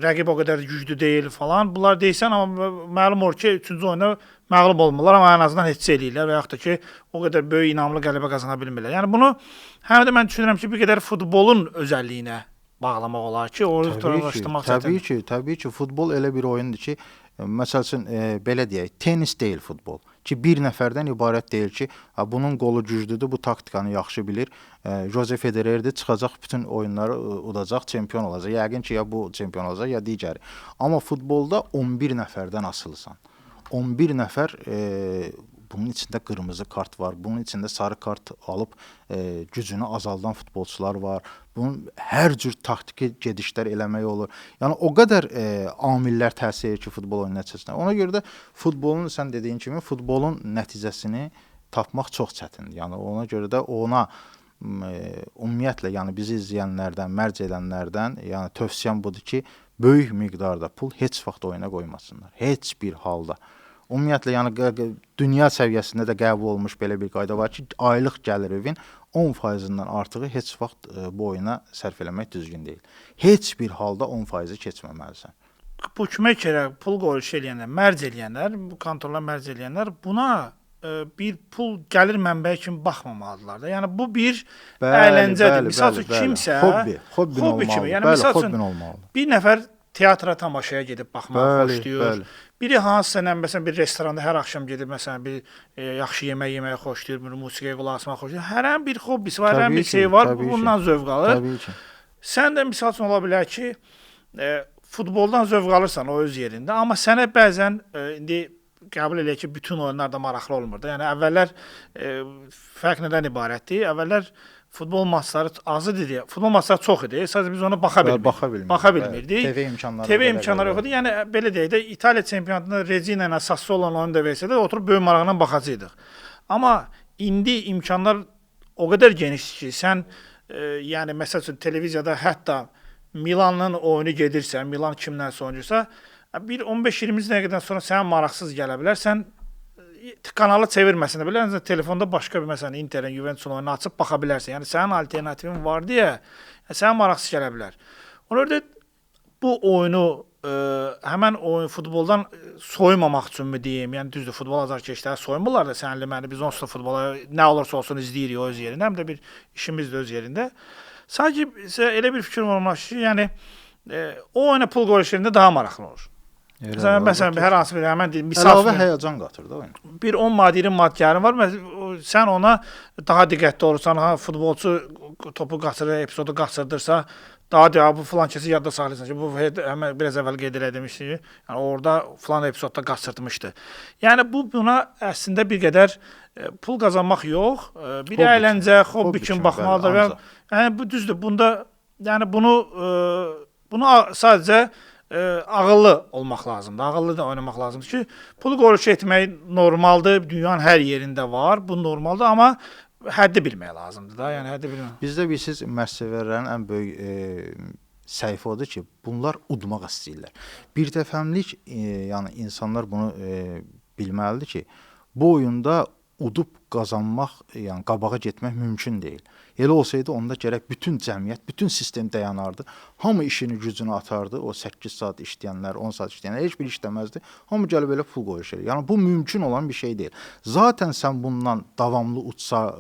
Rəqib o qədər güclü deyil falan. Bunlar deyirsən, amma məlum olur ki, 3-cü oyunda məğlub olmurlar, amma ən azından heç eləyirlər və yaxud da ki, o qədər böyük inamlı qələbə qazana bilmirlər. Yəni bunu həm də mən düşünürəm ki, bir qədər futbolun özəlliyinə bağlamaq olar ki, onu proqnozlaşdırmaq çətindir. Təbii ki, futbol elə bir oyundur ki, məsəl üçün belə deyək, tenis deyil futbol. Ki bir nəfərdən ibarət deyil ki, bunun qolu güclüdür, bu taktikanı yaxşı bilir. Jose Federer'dir, çıxacaq bütün oyunları udacaq, çempion olacaq. Yəqin ki, ya bu çempion olacaq, ya digəri. Amma futbolda 11 nəfərdən asılısan. 11 nəfər bunun içində qırmızı kart var, bunun içində sarı kart alıb gücünü azaldan futbolçular var. Bunun hər cür taktiki gedişlər eləmək olur. Yəni o qədər amillər təsir edir ki, futbol oyunu nəticəsinə. Ona görə də futbolun sən dediyin kimi futbolun nəticəsini tapmaq çox çətindir. Yəni ona görə də ona ümumiyyətlə yəni bizi izləyənlərdən, mərc edənlərdən, yəni tövsiyəm budur ki, böyük miqdarda pul heç vaxt oyuna qoymasınlar. Heç bir halda. Ümumiyyətlə, yəni dünya səviyyəsində də qəbul olmuş belə bir qayda var ki, aylıq gəlirinin 10%-dən artığı heç vaxt bu oyuna sərf eləmək düzgün deyil. Heç bir halda 10%-i keçməməlisən. Bu bookmakerə pul qoyuluş eləyənlər, mərc eləyənlər, bu kontorla mərc eləyənlər buna bir pul gəlir mənbəyi kimi baxmamalıdırlar da. Yəni bu bir əyləncədir. Misal üçün kimsə hobbi kimi, yəni misal üçün bir nəfər teatra tamaşaya gedib baxmağı xoşlayır. Biri hansısa məsələn bir restoranda hər axşam gedib məsələn bir yaxşı yemək yeməyi xoşlayır, bir musiqiyə qulaq asmağı xoşlayır. Hər bir hobbisi var, hər bir şey var, bundan zövq alır. Təbii ki. Sən də misal üçün ola bilər ki, futboldan zövq alırsan o öz yerində, amma sənə bəzən indi qəbul eləyək ki, bütün oyunlar da maraqlı olmur da. Yəni əvvəllər fərq nədən ibarətdir? Əvvəllər futbol maçları azı idi. Futbol maçları çox idi. Sadəcə biz ona baxa bilmirdik. TV imkanları yox idi. Yəni belə deyək də İtaliya çempionatında Regina ilə Sassuolo oyunu da versə də oturub böyük maraqla baxacaqdıq. Amma indi imkanlar o qədər genişdir ki, sən yəni məsəl üçün televiziyada hətta Milanın oyunu gedirsə, Milan kimlərsə oynayırsa, bir 15-20 dəqiqədən sonra sənə maraqsız gələ bilər. Sən kanalı çevirməsinə belə, telefonda başqa bir məsələn Interin, Juventusun oyunu açıb baxa bilərsən. Yəni sənin alternativin var deyə sənə maraqsız gələ bilər. Ona görə bu oyunu həmən oyun futboldan soymamaq üçünmü deyim? Yəni düzdür, futbol azarkeşləri soymurlar da sənli məni. Biz onsuz da futbola nə olursa olsun izləyirik o öz yerində, həm də bir işimiz də öz yerində. Sadəcə elə bir fikir olmalıdır ki, yəni o oyuna pul qoyuluşlarında daha maraqlı olur. Məsələn, hər hansı bir həmən misal əlavə həyəcan qatır da oyun. Bir 10 maddirin maddələri var. Sən ona daha diqqətli olursan, futbolçu topu qaçırır, epizodu qaçırdırsa, daha bu filan kəsi yadda saxlayırsan ki, bu həmən biraz əvvəl qeyd eləmişdi. Yəni orada filan epizodda qaçırtmışdı. Yəni buna əslində bir qədər pul qazanmaq yox, bir əyləncə, hobbi kimi baxmalıdır. Yəni bu düzdür. Bunda yəni bunu sadəcə ağıllı olmaq lazımdır. Ağıllı da oynamaq lazımdır ki, pulu qoruş etmək normaldır. Dünyanın hər yerində var. Bu normaldır, amma həddi bilmək lazımdır da. Yəni həddi bilmək. Bizdə bilirsiniz, məşqçilərin ən böyük səhvi odur ki, bunlar udmaq istəyirlər. Bir dəfəmlik yəni insanlar bunu bilməlidir ki, bu oyunda udub qazanmaq, yəni qabağa getmək mümkün deyil. Elə olsaydı onda gərək bütün cəmiyyət, bütün sistem dayanardı. Hamı işini gücünü atardı. O 8 saat işləyənlər, 10 saat işləyənlər heç bir işləməzdi. Hamı gəlib belə pul qoyuşur. Yəni bu mümkün olan bir şey deyil. Zaten sən bundan davamlı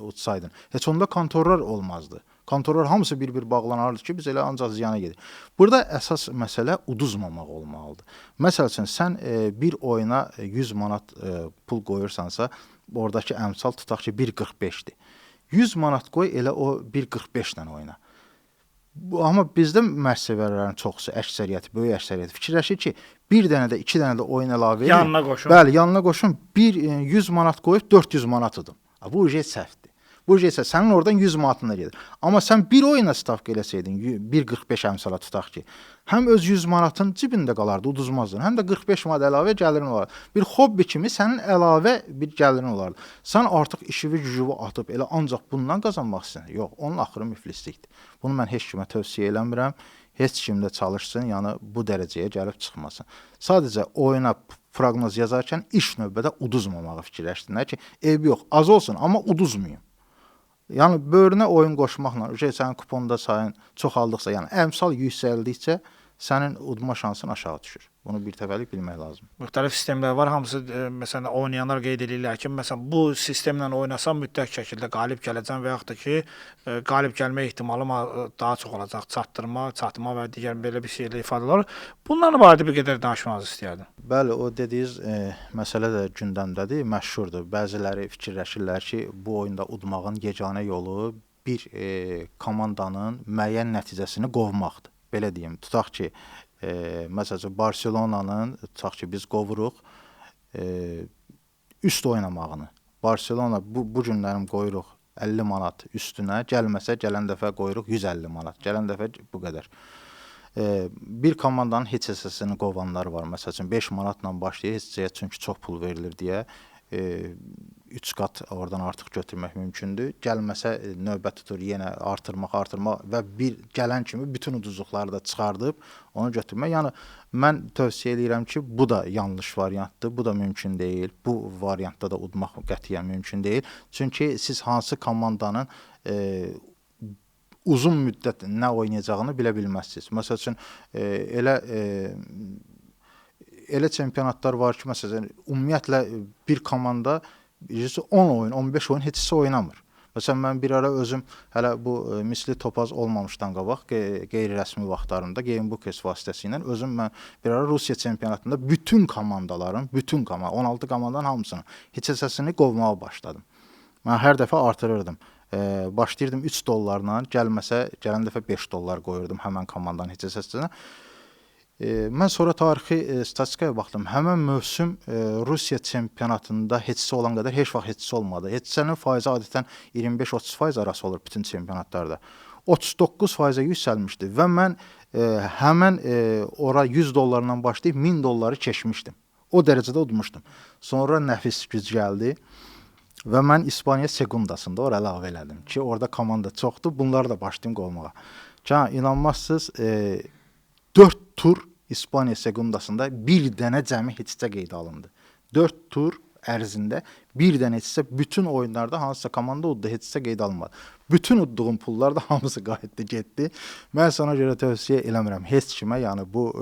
utsaydın, heç onda kontorlar olmazdı. Kontorlar hamısı bir-bir bağlanardı ki, biz elə ancaq ziyana gedir. Burada əsas məsələ uduzmamaq olmalıdır. Məsəl üçün, sən bir oyuna 100 manat pul qoyursansa, oradakı əmsal tutaq ki, 1.45-dir. 100 manat qoy, elə o 1.45-lə oyna. Amma bizdə məşqçilərin çoxusu, əksəriyyəti, böyük əksəriyyəti fikirləşir ki, bir dənə də, 2 dənə də oyun əlavə edin. Yanına qoşun. Bəli, yanına qoşun. 100 manat qoyub 400 manat udum. Bu ücret səhvdir. Budje isə sənin oradan 100 manatına gedir. Amma sən bir oyuna stavka eləsəydin, 1.45 əmsala tutaq ki, həm öz 100 manatın cibində qalardı, uduzmazdın, həm də 45 manat əlavə gəlirin olardı. Bir hobbi kimi sənin əlavə bir gəlirin olardı. Sən artıq işivi gücüvü atıb elə ancaq bundan qazanmaq istəyirsən. Yox, onun axırı müflislikdir. Bunu mən heç kimə tövsiyə eləmirəm. Heç kim də çalışsın, yəni bu dərəcəyə gəlib çıxmasın. Sadəcə oyuna proqnoz yazarkən ilk növbədə uduzmamağı fikirləşsinlər ki, eybi yox, az olsun, amma uduzmayım. Yəni böyrünə oyun qoşmaqla, sənin kuponda sayın çoxaldıqca, yəni əmsal yüksəldikcə sənin udma şansın aşağı düşür. Bunu bir təfəlik bilmək lazım. Müxtəlif sistemlər var. Hamısı məsələn oynayanlar qeyd edirlər ki, məsələn bu sistemlə oynasam mütləq şəkildə qalib gələcəm və yaxud da ki, qalib gəlmə ehtimalım daha çox olacaq. Çatma və digər belə bir şeylə ifadələr. Bunlarla barədə bir qədər danışmanızı istəyərdim. Bəli, o dediyiniz məsələ də gündəmdədir, məşhurdur. Bəziləri fikirləşirlər ki, bu oyunda udmağın yeganə yolu bir komandanın müəyyən nəticəsini qovmaqdır. Belə deyim, tutaq ki, məsələn Barselonanın, tutaq ki, biz qovuruq üst oynamağını. Barselona bu günlərim qoyuruq 50 manat üstünə, gəlməsə gələn dəfə qoyuruq 150 manat, gələn dəfə bu qədər. Bir komandanın heç hissəsini qovanlar var. Məsələn 5 manatla başlayır, heç hissəyə çünki çox pul verilir deyə 3 qat oradan artıq götürmək mümkündür. Gəlməsə növbə tutur yenə artırmaq və bir gələn kimi bütün uduzluqları da çıxardıb onu götürmək. Yəni mən tövsiyə edirəm ki, bu da yanlış variantdır. Bu da mümkün deyil. Bu variantda da udmaq qətiyyən mümkün deyil. Çünki siz hansı komandanın uzun müddət nə oynayacağını bilə bilməzsiniz. Məsəl üçün elə çempionatlar var ki, məsələn, ümumiyyətlə bir komanda 10 oyun, 15 oyun heç isə oynamır. Məsələn, mən bir ara özüm hələ bu misli topaz olmamışdan qabaq, qeyri-rəsmi vaxtlarımda Game Bookers vasitəsilə özüm mən bir ara Rusiya çempionatında bütün komandaların, 16 komandanın hamısının heç hissəsini qovmağa başladım. Mən hər dəfə artırırdım. Başlayırdım 3 dollarla, gəlməsə gələn dəfə 5 dollar qoyurdum həmən komandanın heç hissəsinə. Mən sonra tarixi statistikaya baxdım. Həmən mövsüm Rusiya çempionatında heçsi olan qədər heç vaxt heçsi olmadı. Heçsənin faizi adətən 25-30% arası olur bütün çempionatlarda. 39%-ə yüksəlmişdi və mən həmən ora 100 dollarla başlayıb 1000 dolları keçmişdim. O dərəcədə udmuşdum. Sonra nəfis güc gəldi və mən İspaniya segundasında ora əlavə elədim ki, orada komanda çoxdur, bunları da başlayım qovmağa. İnanmazsınız, 4 tur İspaniya segundasında bir dənə cəmi heçsə qeydə alındı. 4 tur ərzində bir dənə heçsə bütün oyunlarda hansısa komanda uddu, heçsə qeydə alınmadı. Bütün udduğum pullar da hamısı qayıtdı, getdi. Mən sana görə tövsiyə eləmirəm heç kimə, yəni bu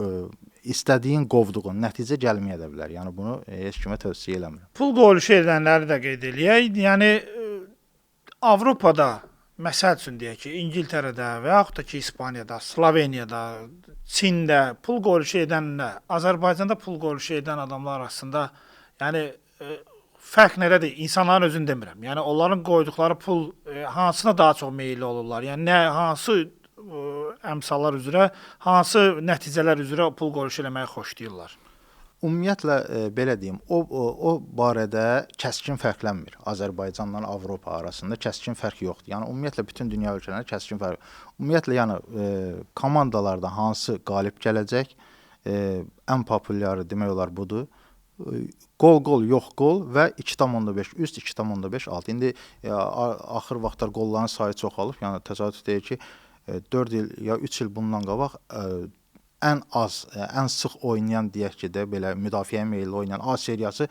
istədiyin qovduğun nəticə gəlməyə də bilər. Yəni bunu heç kimə tövsiyə eləmirəm. Pul qoyuluşu edənləri də qeyd eləyək. Yəni Avropada, məsəl üçün deyək ki, İngiltərədə və yaxud da ki, İspaniyada, Sloveniyada, Çində pul qoyuluşu edənlə Azərbaycanda pul qoyuluşu edən adamlar arasında yəni fərq nədədir? İnsanların özünü demirəm. Yəni onların qoyduqları pul hansına daha çox meyilli olurlar? Yəni hansı əmsallar üzrə, hansı nəticələr üzrə pul qoyuluşu eləməyi xoşlayırlar? Ümumiyyətlə belə deyim, o barədə kəskin fərqlənmir. Azərbaycanla Avropa arasında kəskin fərq yoxdur. Yəni ümumiyyətlə bütün dünya ölkələrində kəskin fərq. Ümumiyyətlə yəni komandalarda hansı qalib gələcək, ən populyarı demək olar budur. Qol, yox qol və 2.5 üst, 2.5 alt. İndi axır vaxtlar qolların sayı çoxalıb. Yəni təsadüf deyir ki, 4 il ya 3 il bundan qabaq ən sıx oynayan deyək ki də belə müdafiəyə meyilli oynayan A seriyası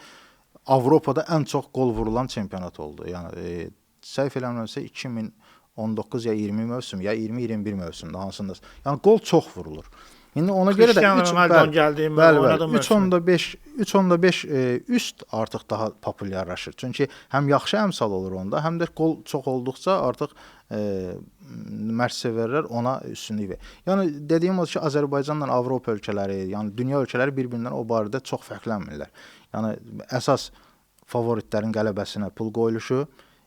Avropada ən çox qol vurulan çempionat oldu. Yəni səhv eləmirəmsə 2019 ya 20 mövsüm ya 20-21 mövsümdə hansında. Yəni qol çox vurulur. İndi ona görə də 3.5 üst artıq daha populyarlaşır. Çünki həm yaxşı əmsal olur onda, həm də qol çox olduqca artıq məşqçilər ona üstünlük verir. Yəni dediyim odur ki, Azərbaycanla Avropa ölkələri, yəni dünya ölkələri bir-birindən o barədə çox fərqlənmirlər. Yəni əsas favoritlərin qələbəsinə pul qoyuluşu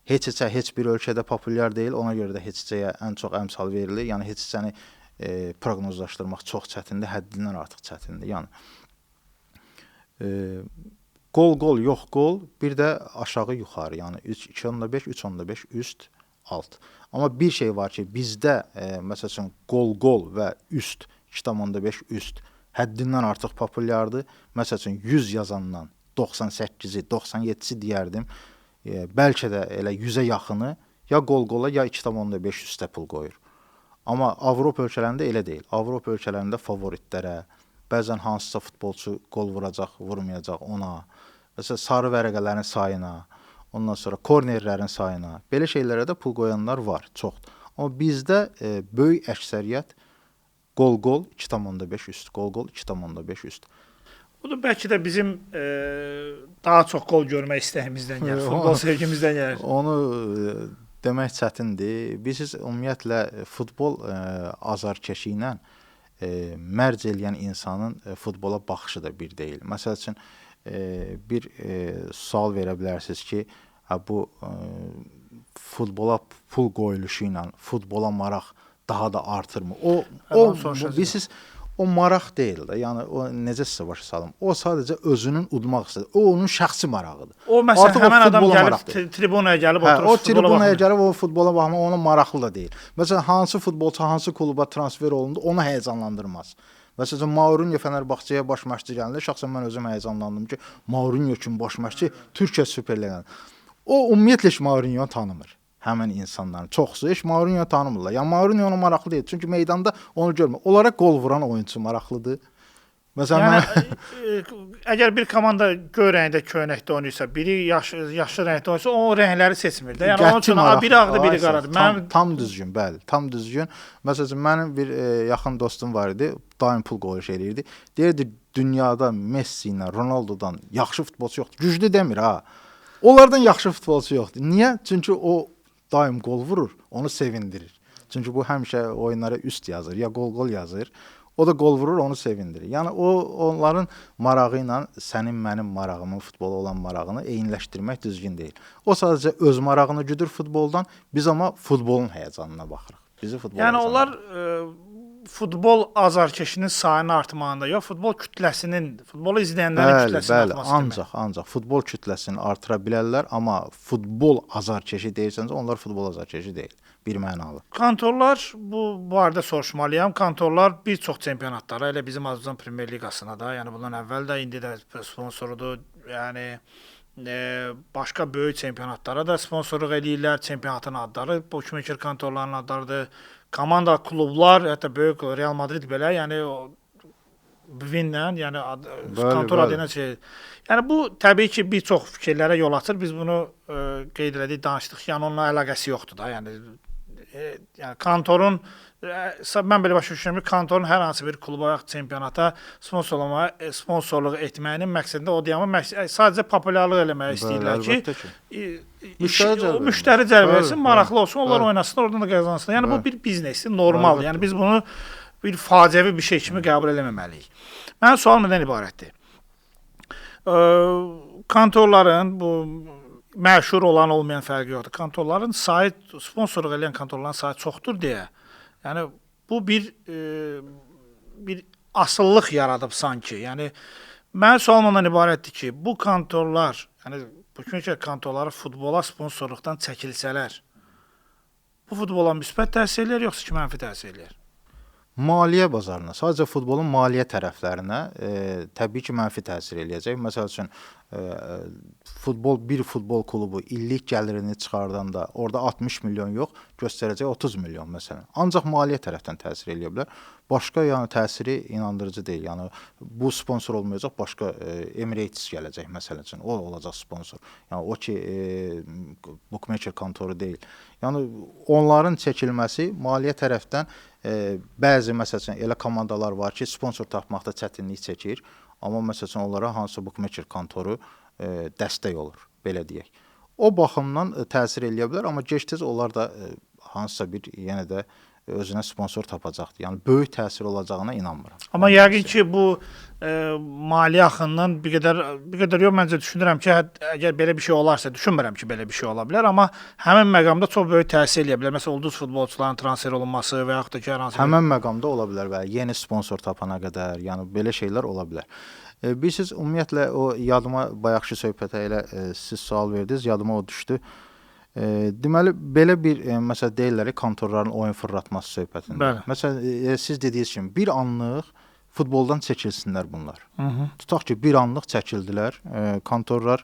heç bir ölkədə populyar deyil, ona görə də heçəyə ən çox əmsal verilir. Yəni heçəni proqnozlaşdırmaq çox çətindir, həddindən artıq çətindir. Yəni Qol, yox qol, bir də aşağı yuxarı, yəni 2.5, 3.5 üst, alt. Amma bir şey var ki, bizdə məsəl üçün qol və üst 2.5 üst həddindən artıq populyardır. Məsəl üçün 100 yazandan 98-i, 97-si deyərdim. Bəlkə də elə 100-ə yaxını ya qol-qola ya 2.5 üstə pul qoyur. Amma Avropa ölkələrində elə deyil. Avropa ölkələrində favoritlərə, bəzən hansısa futbolçu qol vuracaq, vurmayacaq ona, məsələn sarı vərəqələrin sayına, ondan sonra kornerlərin sayına, belə şeylərə də pul qoyanlar var, çoxdur. Amma bizdə böyük əksəriyyət qol 2.5 üst, qol 2.5 üst. Bu da bəlkə də bizim daha çox qol görmək istəyimizdən gəlir, futbol sevgimizdən gəlir. Onu demək çətindir. Biz ümumiyyətlə futbol azarkeşi ilə mərc eləyən insanın futbola baxışı da bir deyil. Məsəl üçün bir sual verə bilərsiniz ki, bu futbola pul qoyuluşu ilə futbola maraq daha da artırmı? Bilirsiniz, o maraq deyil də. Yəni o necə sizə başa salım? O sadəcə özünün udmaq istədir. O onun şəxsi marağıdır. O məsələn həmin adam gəlib tribunaya gəlib oturur, o tribunaya gəlib o futbola baxmaq ona maraqlı da deyil. Məsələn hansı futbolçu hansı kluba transfer olundu, onu həyəcanlandırmaz. Məsələn Mourinho Fenerbahçeyə baş məşqçi gələndə şəxsən mən özüm həyəcanlandım ki, Mourinho kimi baş məşqçi Türkiyə Süper Liqasında. O ümumiyyətlə Mourinho tanımır. Həmin insanların çoxsu heç Mourinho tanımırlar. Yəni Mourinho ona maraqlı deyil. Çünki meydanda onu görmür. Onlara qol vuran oyunçu maraqlıdır. Məsələn əgər bir komanda göy rəngdə köynəkdə oynayırsa, biri yaşlı rəngdə oynayırsa, o rəngləri seçmir də. Yəni onun üçün biri ağdır, biri qaradır. Tam düzgün, bəli, tam düzgün. Məsələn mənim bir yaxın dostum var idi, daim pul qoyuluş eləyirdi. Deyirdi dünyada Messi ilə Ronaldodan yaxşı futbolçu yoxdur. Güclü demir ha. Onlardan yaxşı futbolçu yoxdur. Niyə? Çünki o daim qol vurur, onu sevindirir. Çünki bu həmişə oyunlara üst yazır, ya qol yazır. O da qol vurur, onu sevindirir. Yəni onların marağı ilə sənin mənim marağımın, futbola olan marağını eyniləşdirmək düzgün deyil. O sadəcə öz marağını güdür futboldan, biz amma futbolun həyəcanına baxırıq. Bizi futbol. Yəni onlar futbol azarkeşinin sayının artmağında, yox futbol kütləsinin, futbolu izləyənlərin kütləsinin artması. Ancaq futbol kütləsini artıra bilərlər, amma futbol azarkeşi deyirsənsə, onlar futbol azarkeşi deyil. Bir mənalı. Kontorlar, bu barədə soruşmalıyam. Kontorlar bir çox çempionatlara, elə bizim Azərbaycan Premyer Liqasına da, yəni bundan əvvəl də, indi də sponsorudur. Yəni başqa böyük çempionatlara da sponsorluq eləyirlər. Çempionatın adları, bookmaker kontorlarının adlarıdır. Komanda, klublar, hətta böyük Real Madrid belə, yəni Vinlə, yəni kontor adına şey. Yəni bu təbii ki, bir çox fikirlərə yol açır. Biz bunu qeyd elədik, danışdıq. Yəni onunla əlaqəsi yoxdur da. Yəni kontorun mən belə başa düşürəm ki, kontorun hər hansı bir kluba, çempionata sponsorluq etməyinin məqsədində o deyəmə sadəcə populyarlıq eləmək istəyirlər ki, müştəri cəlb etsin, maraqlı olsun, onlar oynasın, oradan da qazansın. Yəni bu bir biznesdir, normaldır. Yəni biz bunu bir faciəvi bir şey kimi qəbul eləməməliyik. Mənim sualım nədən ibarətdir? Kontorların bu məşhur olan olmayan fərqi yoxdur. Kontorların sayı, sponsorluq edən kontorların sayı çoxdur deyə. Yəni bu bir asıllıq yaradıb sanki. Yəni mənim sualım ondan ibarətdir ki, bu kontorlar, yəni bookmaker kontorları futbola sponsorluqdan çəkilsələr, bu futbola müsbət təsir eləyər, yoxsa ki, mənfi təsir eləyər? Maliyyə bazarına, sadəcə futbolun maliyyə tərəflərinə təbii ki, mənfi təsir eləyəcək. Məsəl üçün, bir futbol klubu illik gəlirini çıxardanda orada 60 milyon yox, göstərəcək 30 milyon məsələn. Ancaq maliyyə tərəfdən təsir eləyə bilər. Başqa yəni təsiri inandırıcı deyil. Yəni bu sponsor olmayacaq, başqa Emirates gələcək məsəl üçün. O olacaq sponsor. Yəni o ki bookmaker kontoru deyil. Yəni onların çəkilməsi maliyyə tərəfdən bəzi məsələn elə komandalar var ki, sponsor tapmaqda çətinlik çəkir. Amma məsələn onlara hansı bookmaker kontoru dəstək olur, belə deyək. O baxımdan təsir eləyə bilər, amma gec-tez onlar da hansısa bir yenə də özünə sponsor tapacaqdır. Yəni böyük təsir olacağına inanmıram. Amma yəqin ki bu maliyyə axınından bir qədər yox, məncə düşünürəm ki, əgər belə bir şey olarsa, düşünmürəm ki, belə bir şey ola bilər, amma həmin məqamda çox böyük təsir eləyə bilər. Məsələn, ulduz futbolçuların transfer olunması və yaxud da ki, hər hansı həmin məqamda ola bilər və yeni sponsor tapana qədər, yəni belə şeylər ola bilər. Bilirsiniz, ümumiyyətlə o yadıma bayaqki söhbətə elə siz sual verdiniz, yadıma o düşdü. Deməli belə bir məsələn deyirlər kontorların oyun fırlatması söhbətində. Bəli. Məsələn siz dediyiniz kimi bir anlıq futboldan çəkilsinlər bunlar. Hı -hı. Tutaq ki, bir anlıq çəkildilər. Kontorlar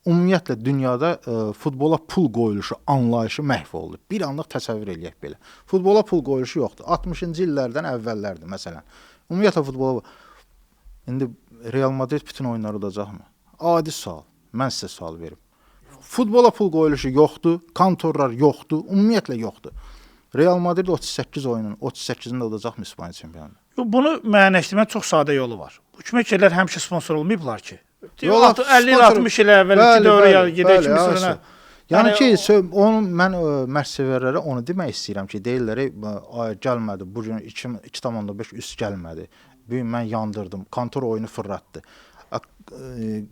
ümumiyyətlə dünyada futbola pul qoyuluşu anlayışı məhv oldu. Bir anlıq təsəvvür eləyək belə. Futbola pul qoyuluşu yoxdur. 60-cı illərdən əvvəllərdir məsələn. Ümumiyyətlə futbola indi Real Madrid bütün oyunları udacaqmı? Adi sual. Mən sizə sual verim. Futbola pul qoyuluşu yoxdur, kontorlar yoxdur, ümumiyyətlə yoxdur. Real Madrid 38 oyunun 38-ini də udacaqmı İspaniya çempionatında? Bunu müəyyənləşdirmənin çox sadə yolu var. Bu bükməkçilər həmişə sponsor olmayıblar ki. Yox, 50 il 60 il əvvəlki dövrə gedək kimi sözünə. Yəni ki, onu mən məşqçilərə onu demək istəyirəm ki, deyirlər, gəlmədi, bu gün 2.5 üst gəlmədi. Bu gün mən yandırdım, kontor oyunu fırlatdı.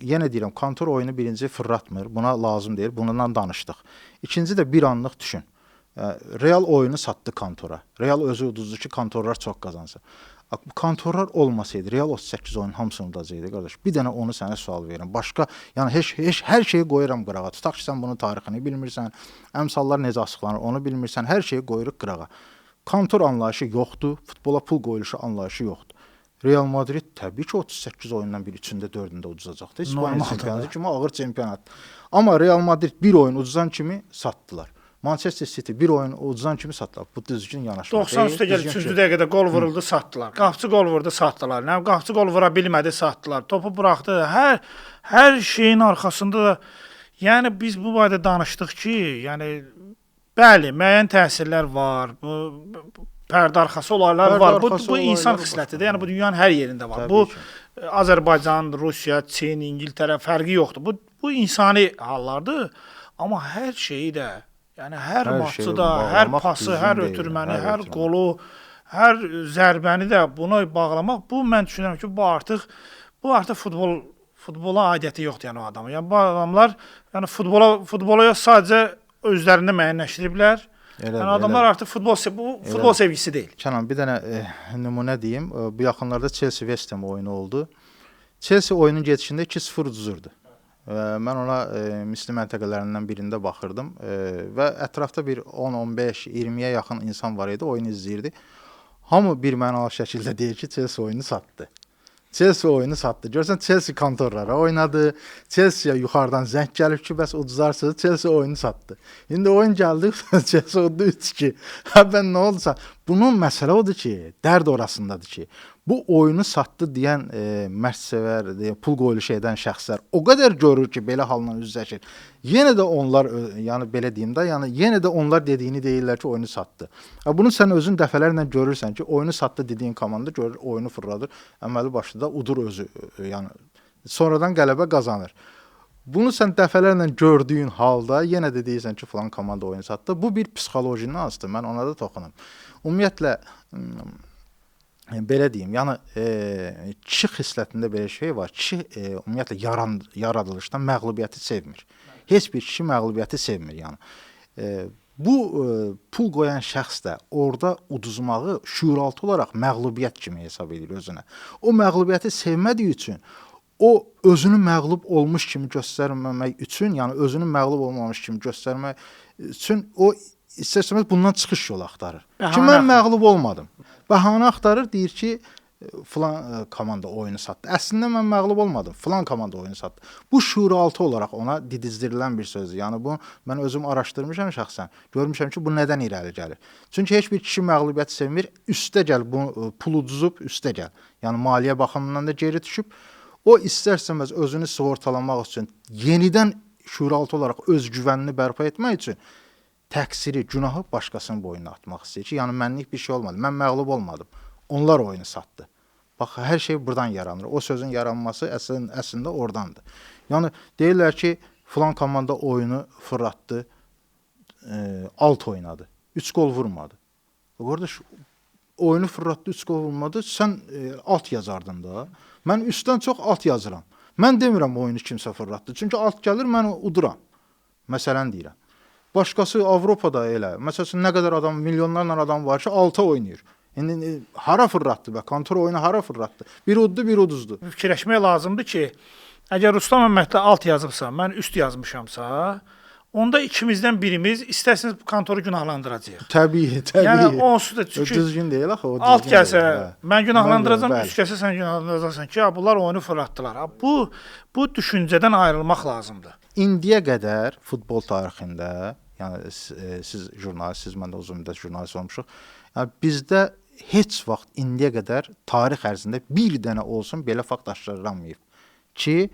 Yenə deyirəm, kontor oyunu birinci fırlatmır, buna lazım deyil, bundan danışdıq. İkinci də bir anlıq düşün. Real oyunu satdı kontora. Real özü uduzdu ki, kontorlar çox qazansın. Bu kontorlar olmasaydı, Real 38 oyunun hamısını udacaqdı, qardaş. Bir dənə onu sənə sual verirəm. Başqa, yəni heç hər şeyi qoyuram qırağa. Tutaq ki, sən bunun tarixini bilmirsən, əmsallar necə açıqlanır, onu bilmirsən, hər şeyi qoyuruq qırağa. Kontor anlayışı yoxdur, futbola pul qoyuluşu anlayışı yoxdur. Real Madrid təbii ki 38 oyundan bir üçündə 4-ündə uduzacaqdı. İspaniya çempionatı kimi ağır çempionat. Amma Real Madrid bir oyun uduzan kimi satdılar. Manchester City bir oyun uduzan kimi satdılar. Bu düzgün yanaşma. 90 üstə gəlib 3-cü dəqiqədə qol vuruldu, satdılar. Qapıçı qol vurdu, satdılar. Nə qapıçı qol vura bilmədi, satdılar. Topu buraxdı. Hər şeyin arxasında da yəni biz bu barədə danışdıq ki, yəni bəli, müəyyən təsirlər var. Bu pərdə arxası olaylar var. Bu insan xislətidir. Yəni bu dünyanın hər yerində var. Bu Azərbaycan, Rusiya, Çin, İngiltərə fərqi yoxdur. Bu insani hallardır. Amma hər şeyi də, yəni hər maçı da, hər pası, hər ötürməni, hər qolu, hər zərbəni də buna bağlamaq, bu mən düşünürəm ki, bu artıq futbola aidiyyəti yoxdur yəni o adamın. Yəni bu adamlar yəni futbola sadəcə özlərində müəyyənləşdiriblər. Yəni adamlar artıq futbol sevgisi deyil. Kənan, bir dənə nümunə deyim. Bu yaxınlarda Chelsea West Ham oyunu oldu. Chelsea oyunun gedişində 2-0 uduzurdu. Mən ona misli məntəqələrindən birində baxırdım və ətrafda bir 10, 15, 20-yə yaxın insan var idi, oyunu izləyirdi. Hamı bir mənalı şəkildə deyir ki, Chelsea oyunu satdı. Chelsea oyunu satdı. Görsən, Chelsea kontorlara oynadı. Chelsea-yə yuxarıdan zəng gəlib ki, bəs uduzarsınız, Chelsea oyunu satdı. İndi oyun gəldi, Chelsea oldu 3-2. Mən nə oldusa, bunun məsələ odur ki, dərd orasındadır ki, bu oyunu satdı deyən məşqçilər, pul qoyuluşu edən şəxslər o qədər görür ki, belə halla üzləşir. Yenə də onlar, yəni belə deyim də, yəni yenə də onlar dediyini deyirlər ki, oyunu satdı. Bunu sən özün dəfələrlə görürsən ki, oyunu satdı dediyin komanda görür, oyunu fırladır, əməli başında udur özü, yəni sonradan qələbə qazanır. Bunu sən dəfələrlə gördüyün halda yenə də deyirsən ki, falan komanda oyunu satdı. Bu bir psixoloji nüansdır. Mən ona da toxunum. Ümumiyyətlə belə deyim, yəni kişi xislətində belə şey var. Kişi ümumiyyətlə yaradılışdan məğlubiyyəti sevmir. Heç bir kişi məğlubiyyəti sevmir, yəni. Bu pul qoyan şəxs də orada uduzmağı şüuraltı olaraq məğlubiyyət kimi hesab edir özünə. O məğlubiyyəti sevmədiyi üçün o özünü məğlub olmuş kimi göstərməmək üçün, yəni özünü məğlub olmamış kimi göstərmək üçün o istəsəməz bundan çıxış yolu axtarır. Ki, mən məğlub olmadım. Bəhanə axtarır, deyir ki, filan komanda oyunu satdı. Əslində mən məğlub olmadım, filan komanda oyunu satdı. Bu şüuraltı olaraq ona didizdirilən bir sözdür. Yəni bu mən özüm araşdırmışam şəxsən. Görmüşəm ki, bu nədən irəli gəlir? Çünki heç bir kişi məğlubiyyəti sevmir. Üstə gəl, bu pul uduzub üstə gəl. Yəni maliyyə baxımından da geri düşüb. O istər-istəməz özünü sığortalamaq üçün, yenidən şüuraltı olaraq öz güvənini bərpa etmək üçün təqsiri, günahı başqasının boynuna atmaq istəyir ki, yəni mənlik bir şey olmadı. Mən məğlub olmadım. Onlar oyunu satdı. Bax, hər şey buradan yaranır. O sözün yaranması əslində oradandır. Yəni deyirlər ki, filan komanda oyunu fırlatdı, alt oynadı. 3 gol vurmadı. Qardaş, oyunu fırlatdı, 3 gol vurmadı. Sən alt yazardın da. Mən üstdən çox alt yazıram. Mən demirəm oyunu kimsə fırlatdı. Çünki alt gəlir, mən uduram. Məsələn deyirəm. Başqası Avropada elə. Məsələn, nə qədər adam, milyonlarla adam var ki, alta oynayır. İndi hara fırlatdı bə, kontor oyunu hara fırlatdı? Bir uddu, bir uduzdu. Fikirləşmək lazımdır ki, əgər Rustam Məmmədli alt yazıbsa, mən üst yazmışamsa, onda ikimizdən birimiz istərsiniz bu kontoru günahlandıracağıq. Təbii, təbii. Yəni onsuz da çünki düzgün deyil axı, o düzgün. alt gəlsə deyil, hə. mən günahlandıracağam, Bəli. üst gəlsə sən günahlandıracaqsan ki, bunlar oyunu fırlatdılar. Bu düşüncədən ayrılmaq lazımdır. İndiyə qədər futbol tarixində, yəni siz jurnalistsiniz, mən də uzun müddət jurnalist olmuşuq. Yəni bizdə heç vaxt indiyə qədər tarix ərzində bir dənə olsun belə fakt aşkarlanmayıb ki,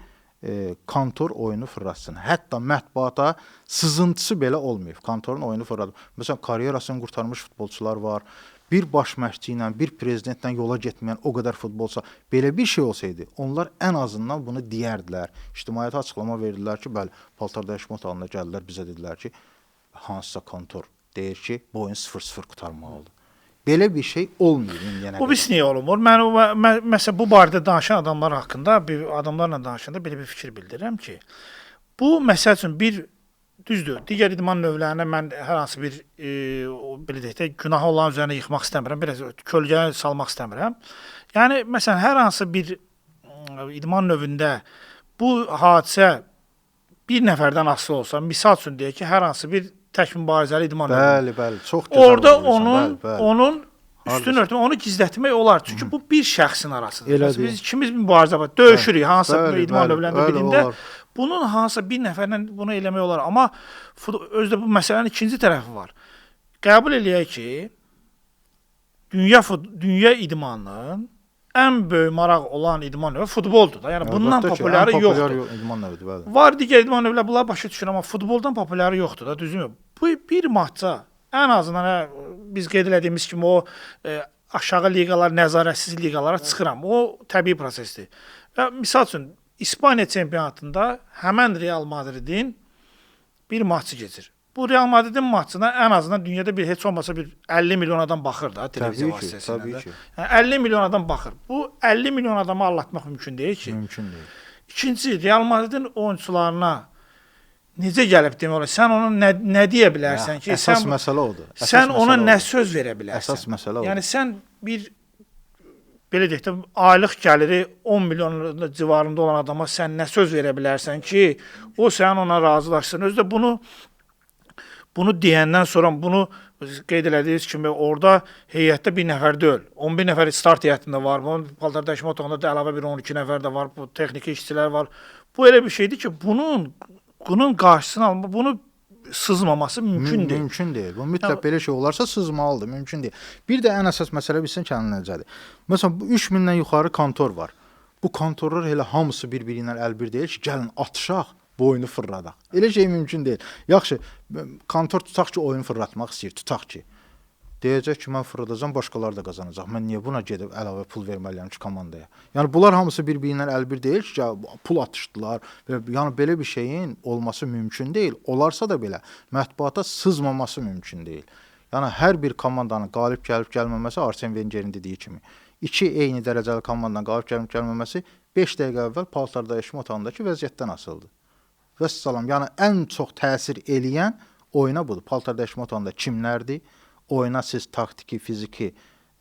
kontor oyunu fırlatsın. Hətta mətbuata sızıntısı belə olmayıb. Kontorun oyunu fırladı. Məsələn, karyerasını qurtarmış futbolçular var. Bir baş məşqçi ilə, bir prezidentlə yola getməyən o qədər futbolçu. Belə bir şey olsaydı, onlar ən azından bunu deyərdilər. İctimaiyyətə açıqlama verdilər ki, bəli, paltar dəyişmə otağında gəldilər, bizə dedilər ki, hansısa kontor deyir ki, bu oyun 0-0 qurtarmalıdır. Belə bir şey olmuyor indiyənə Bu biz niyə olmur? Mən məsələn bu barədə danışan adamlar haqqında, adamlarla danışanda belə bir fikir bildirirəm ki, bu məsəl üçün bir düzdür. Digər idman növlərinə mən hər hansı bir belə deyək də günahı olan üzərinə yıxmaq istəmirəm, biraz kölgəyə salmaq istəmirəm. Yəni məsələn hər hansı bir idman növündə bu hadisə bir nəfərdən asılı olsa, misal üçün deyək ki, hər hansı bir tək mübarizəli idman növü. Bəli, çox gözəl. Orada bəli. onun üstün örtmə, onu gizlətmək olar. Çünki bu bir şəxsin arasıdır. Biz ikimiz mübarizə var, döyüşürük hansısa bir idman növlərində birində. Bunun hansısa bir nəfərlə bunu eləmək olar. Amma özdə bu məsələnin ikinci tərəfi var. Qəbul eləyək ki, dünya idmanının ən böyük maraq olan idman növü futboldur da. Yəni bundan populyarı yoxdur. İdman növüdür, bəli. Var digər idman növləri, bunlar başa düşür, amma futboldan populyarı yoxdur da, düzmü? Bu bir matça ən azından biz qeyd etdiyimiz kimi o aşağı liqalar, nəzarətsiz liqalara çıxıram. O təbii prosesdir. Və misal üçün İspaniya çempionatında həmən Real Madridin bir matçı keçir. Bu Real Madridin matçına ən azından dünyada bir heç olmasa bir 50 milyon adam baxır da televiziya vasitəsilə. Təbii ki. Yəni 50 milyon adam baxır. Bu 50 milyon adamı allatmaq mümkün deyil ki. Mümkün deyil. İkinci, Real Madridin oyunçularına necə gəlib demək olar? Sən ona nə deyə bilərsən ki, əsas məsələ odur. Sən ona nə söz verə bilərsən? Əsas məsələ odur. Yəni sən bir belə deyək də aylıq gəliri 10 milyon civarında olan adama sən nə söz verə bilərsən ki, o sən ona razılaşsın. Özdə bunu deyəndən sonra bunu qeyd elədiyiniz kimi orada heyətdə bir nəfər deyil. 11 nəfər start heyətində var. Bunun paltar dəyişmə otağında da əlavə bir 12 nəfər də var. Bu texniki işçilər var. Bu elə bir şeydir ki, bunun qarşısını almaq, bunu sızmaması mümkün deyil. Mümkün deyil. Bu mütləq belə şey olarsa sızmalıdır, mümkün deyil. Bir də ən əsas məsələ bilsin ki, necədir. Məsələn, bu 3000-dən yuxarı kontor var. Bu kontorlar elə hamısı bir-biri ilə əlbir deyil ki, gəlin atışaq, bu oyunu fırladaq. Elə şey mümkün deyil. Yaxşı, kontor tutaq ki, oyunu fırlatmaq istəyir, tutaq ki. Deyəcək ki, mən fırladacam, başqaları da qazanacaq. Mən niyə buna gedib əlavə pul verməliyəm ki, komandaya? Yəni bunlar hamısı bir-biri ilə əlbir deyil ki, pul atışdılar. Yəni belə bir şeyin olması mümkün deyil. Olarsa da belə mətbuata sızmaması mümkün deyil. Yəni hər bir komandanın qalib gəlib gəlməməsi Arsen Wengerin dediyi kimi, iki eyni dərəcəli komandanın qalib gəlib gəlməməsi 5 dəqiqə əvvəl paltar dəyişmə otağındakı vəziyyətdən asılıdır. Vəssalam, yəni ən çox təsir eləyən oyuna budur. Paltar dəyişmə otağında kimlərdir? Oyuna siz taktiki, fiziki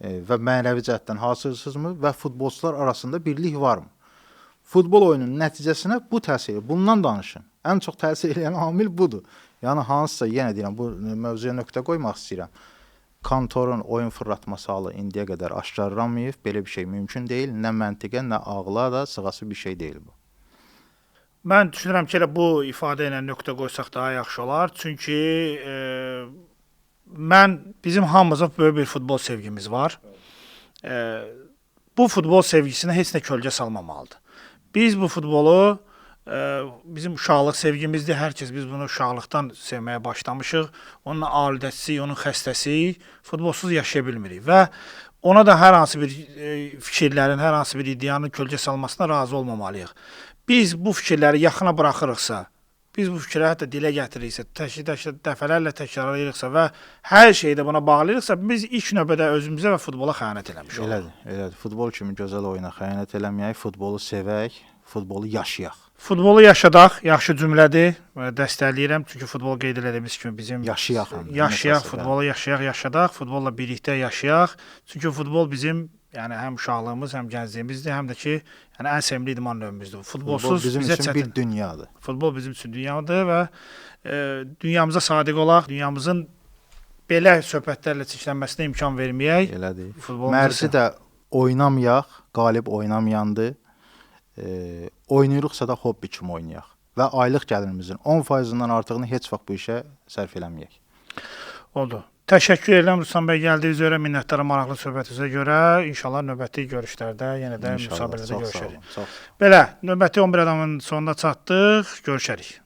və mənəvi cəhətdən hazırsınızmı və futbolçular arasında birlik varmı? Futbol oyununun nəticəsinə bu təsir, bundan danışın. Ən çox təsir edən amil budur. Yəni hansısa, yenə deyirəm, bu mövzuya nöqtə qoymaq istəyirəm. Kontorun oyun fırlatması halı indiyə qədər aşkarlanmayıb, belə bir şey mümkün deyil. Nə məntiqə, nə ağla da sığası bir şey deyil bu. Mən düşünürəm ki, elə bu ifadə ilə nöqtə qoysaq daha yaxşı olar. Çünki bizim hamımızın böyük bir futbol sevgimiz var. Bu futbol sevgisinə heç nə kölgə salmamalıdır. Biz bu futbolu bizim uşaqlıq sevgimizdir. Hər kəs biz bunu uşaqlıqdan sevməyə başlamışıq. Onun alidəsi, onun xəstəsi futbolsuz yaşaya bilmirik və ona da hər hansı bir fikirlərin, hər hansı bir iddianın kölgə salmasına razı olmamalıyıq. Biz bu fikirləri yaxına buraxırıqsa, biz bu fikirləri hətta dilə gətiririksə, dəfələrlə təkrarlayırıqsa və hər şeydə buna bağlayırıqsa, biz ilk növbədə özümüzə və futbola xəyanət eləmiş oluruq. Elədir. Futbol kimi gözəl oyuna xəyanət eləməyək, futbolu sevək, futbolu yaşayaq. Futbolu yaşadaq, yaxşı cümlədir. Dəstəkləyirəm çünki futbol qeyd etdiyimiz kimi bizim Yaşayaq. yaşayaq, futbolu yaşadaq, futbolla birlikdə yaşayaq. Çünki futbol bizim yəni həm uşaqlığımız, həm gəncliyimizdir, həm də ki, yəni ən sevimli idman növümüzdür. Futbolsuz bizim bizə üçün çətin. bir dünyadır. Futbol bizim üçün dünyadır və dünyamıza sadiq olaq, dünyamızın belə söhbətlərlə çirklənməsinə imkan verməyək. Elədir. Futbolumuzu Mərsi də oynamayaq, qalib oynamayandır. Oynayırıqsa da hobbi kimi oynayaq və aylıq gəlirimizin 10%-dən artığını heç vaxt bu işə sərf eləməyək. oldu. Təşəkkür edirəm Ruslan bəy gəldiyiniz görə, minnətdaram maraqlı söhbətinizə görə. İnşallah növbəti görüşlərdə yenə də müsahibələrdə görüşərik. Çox sağ olun. Belə, növbəti 11 adamın sonuna çatdıq. Görüşərik.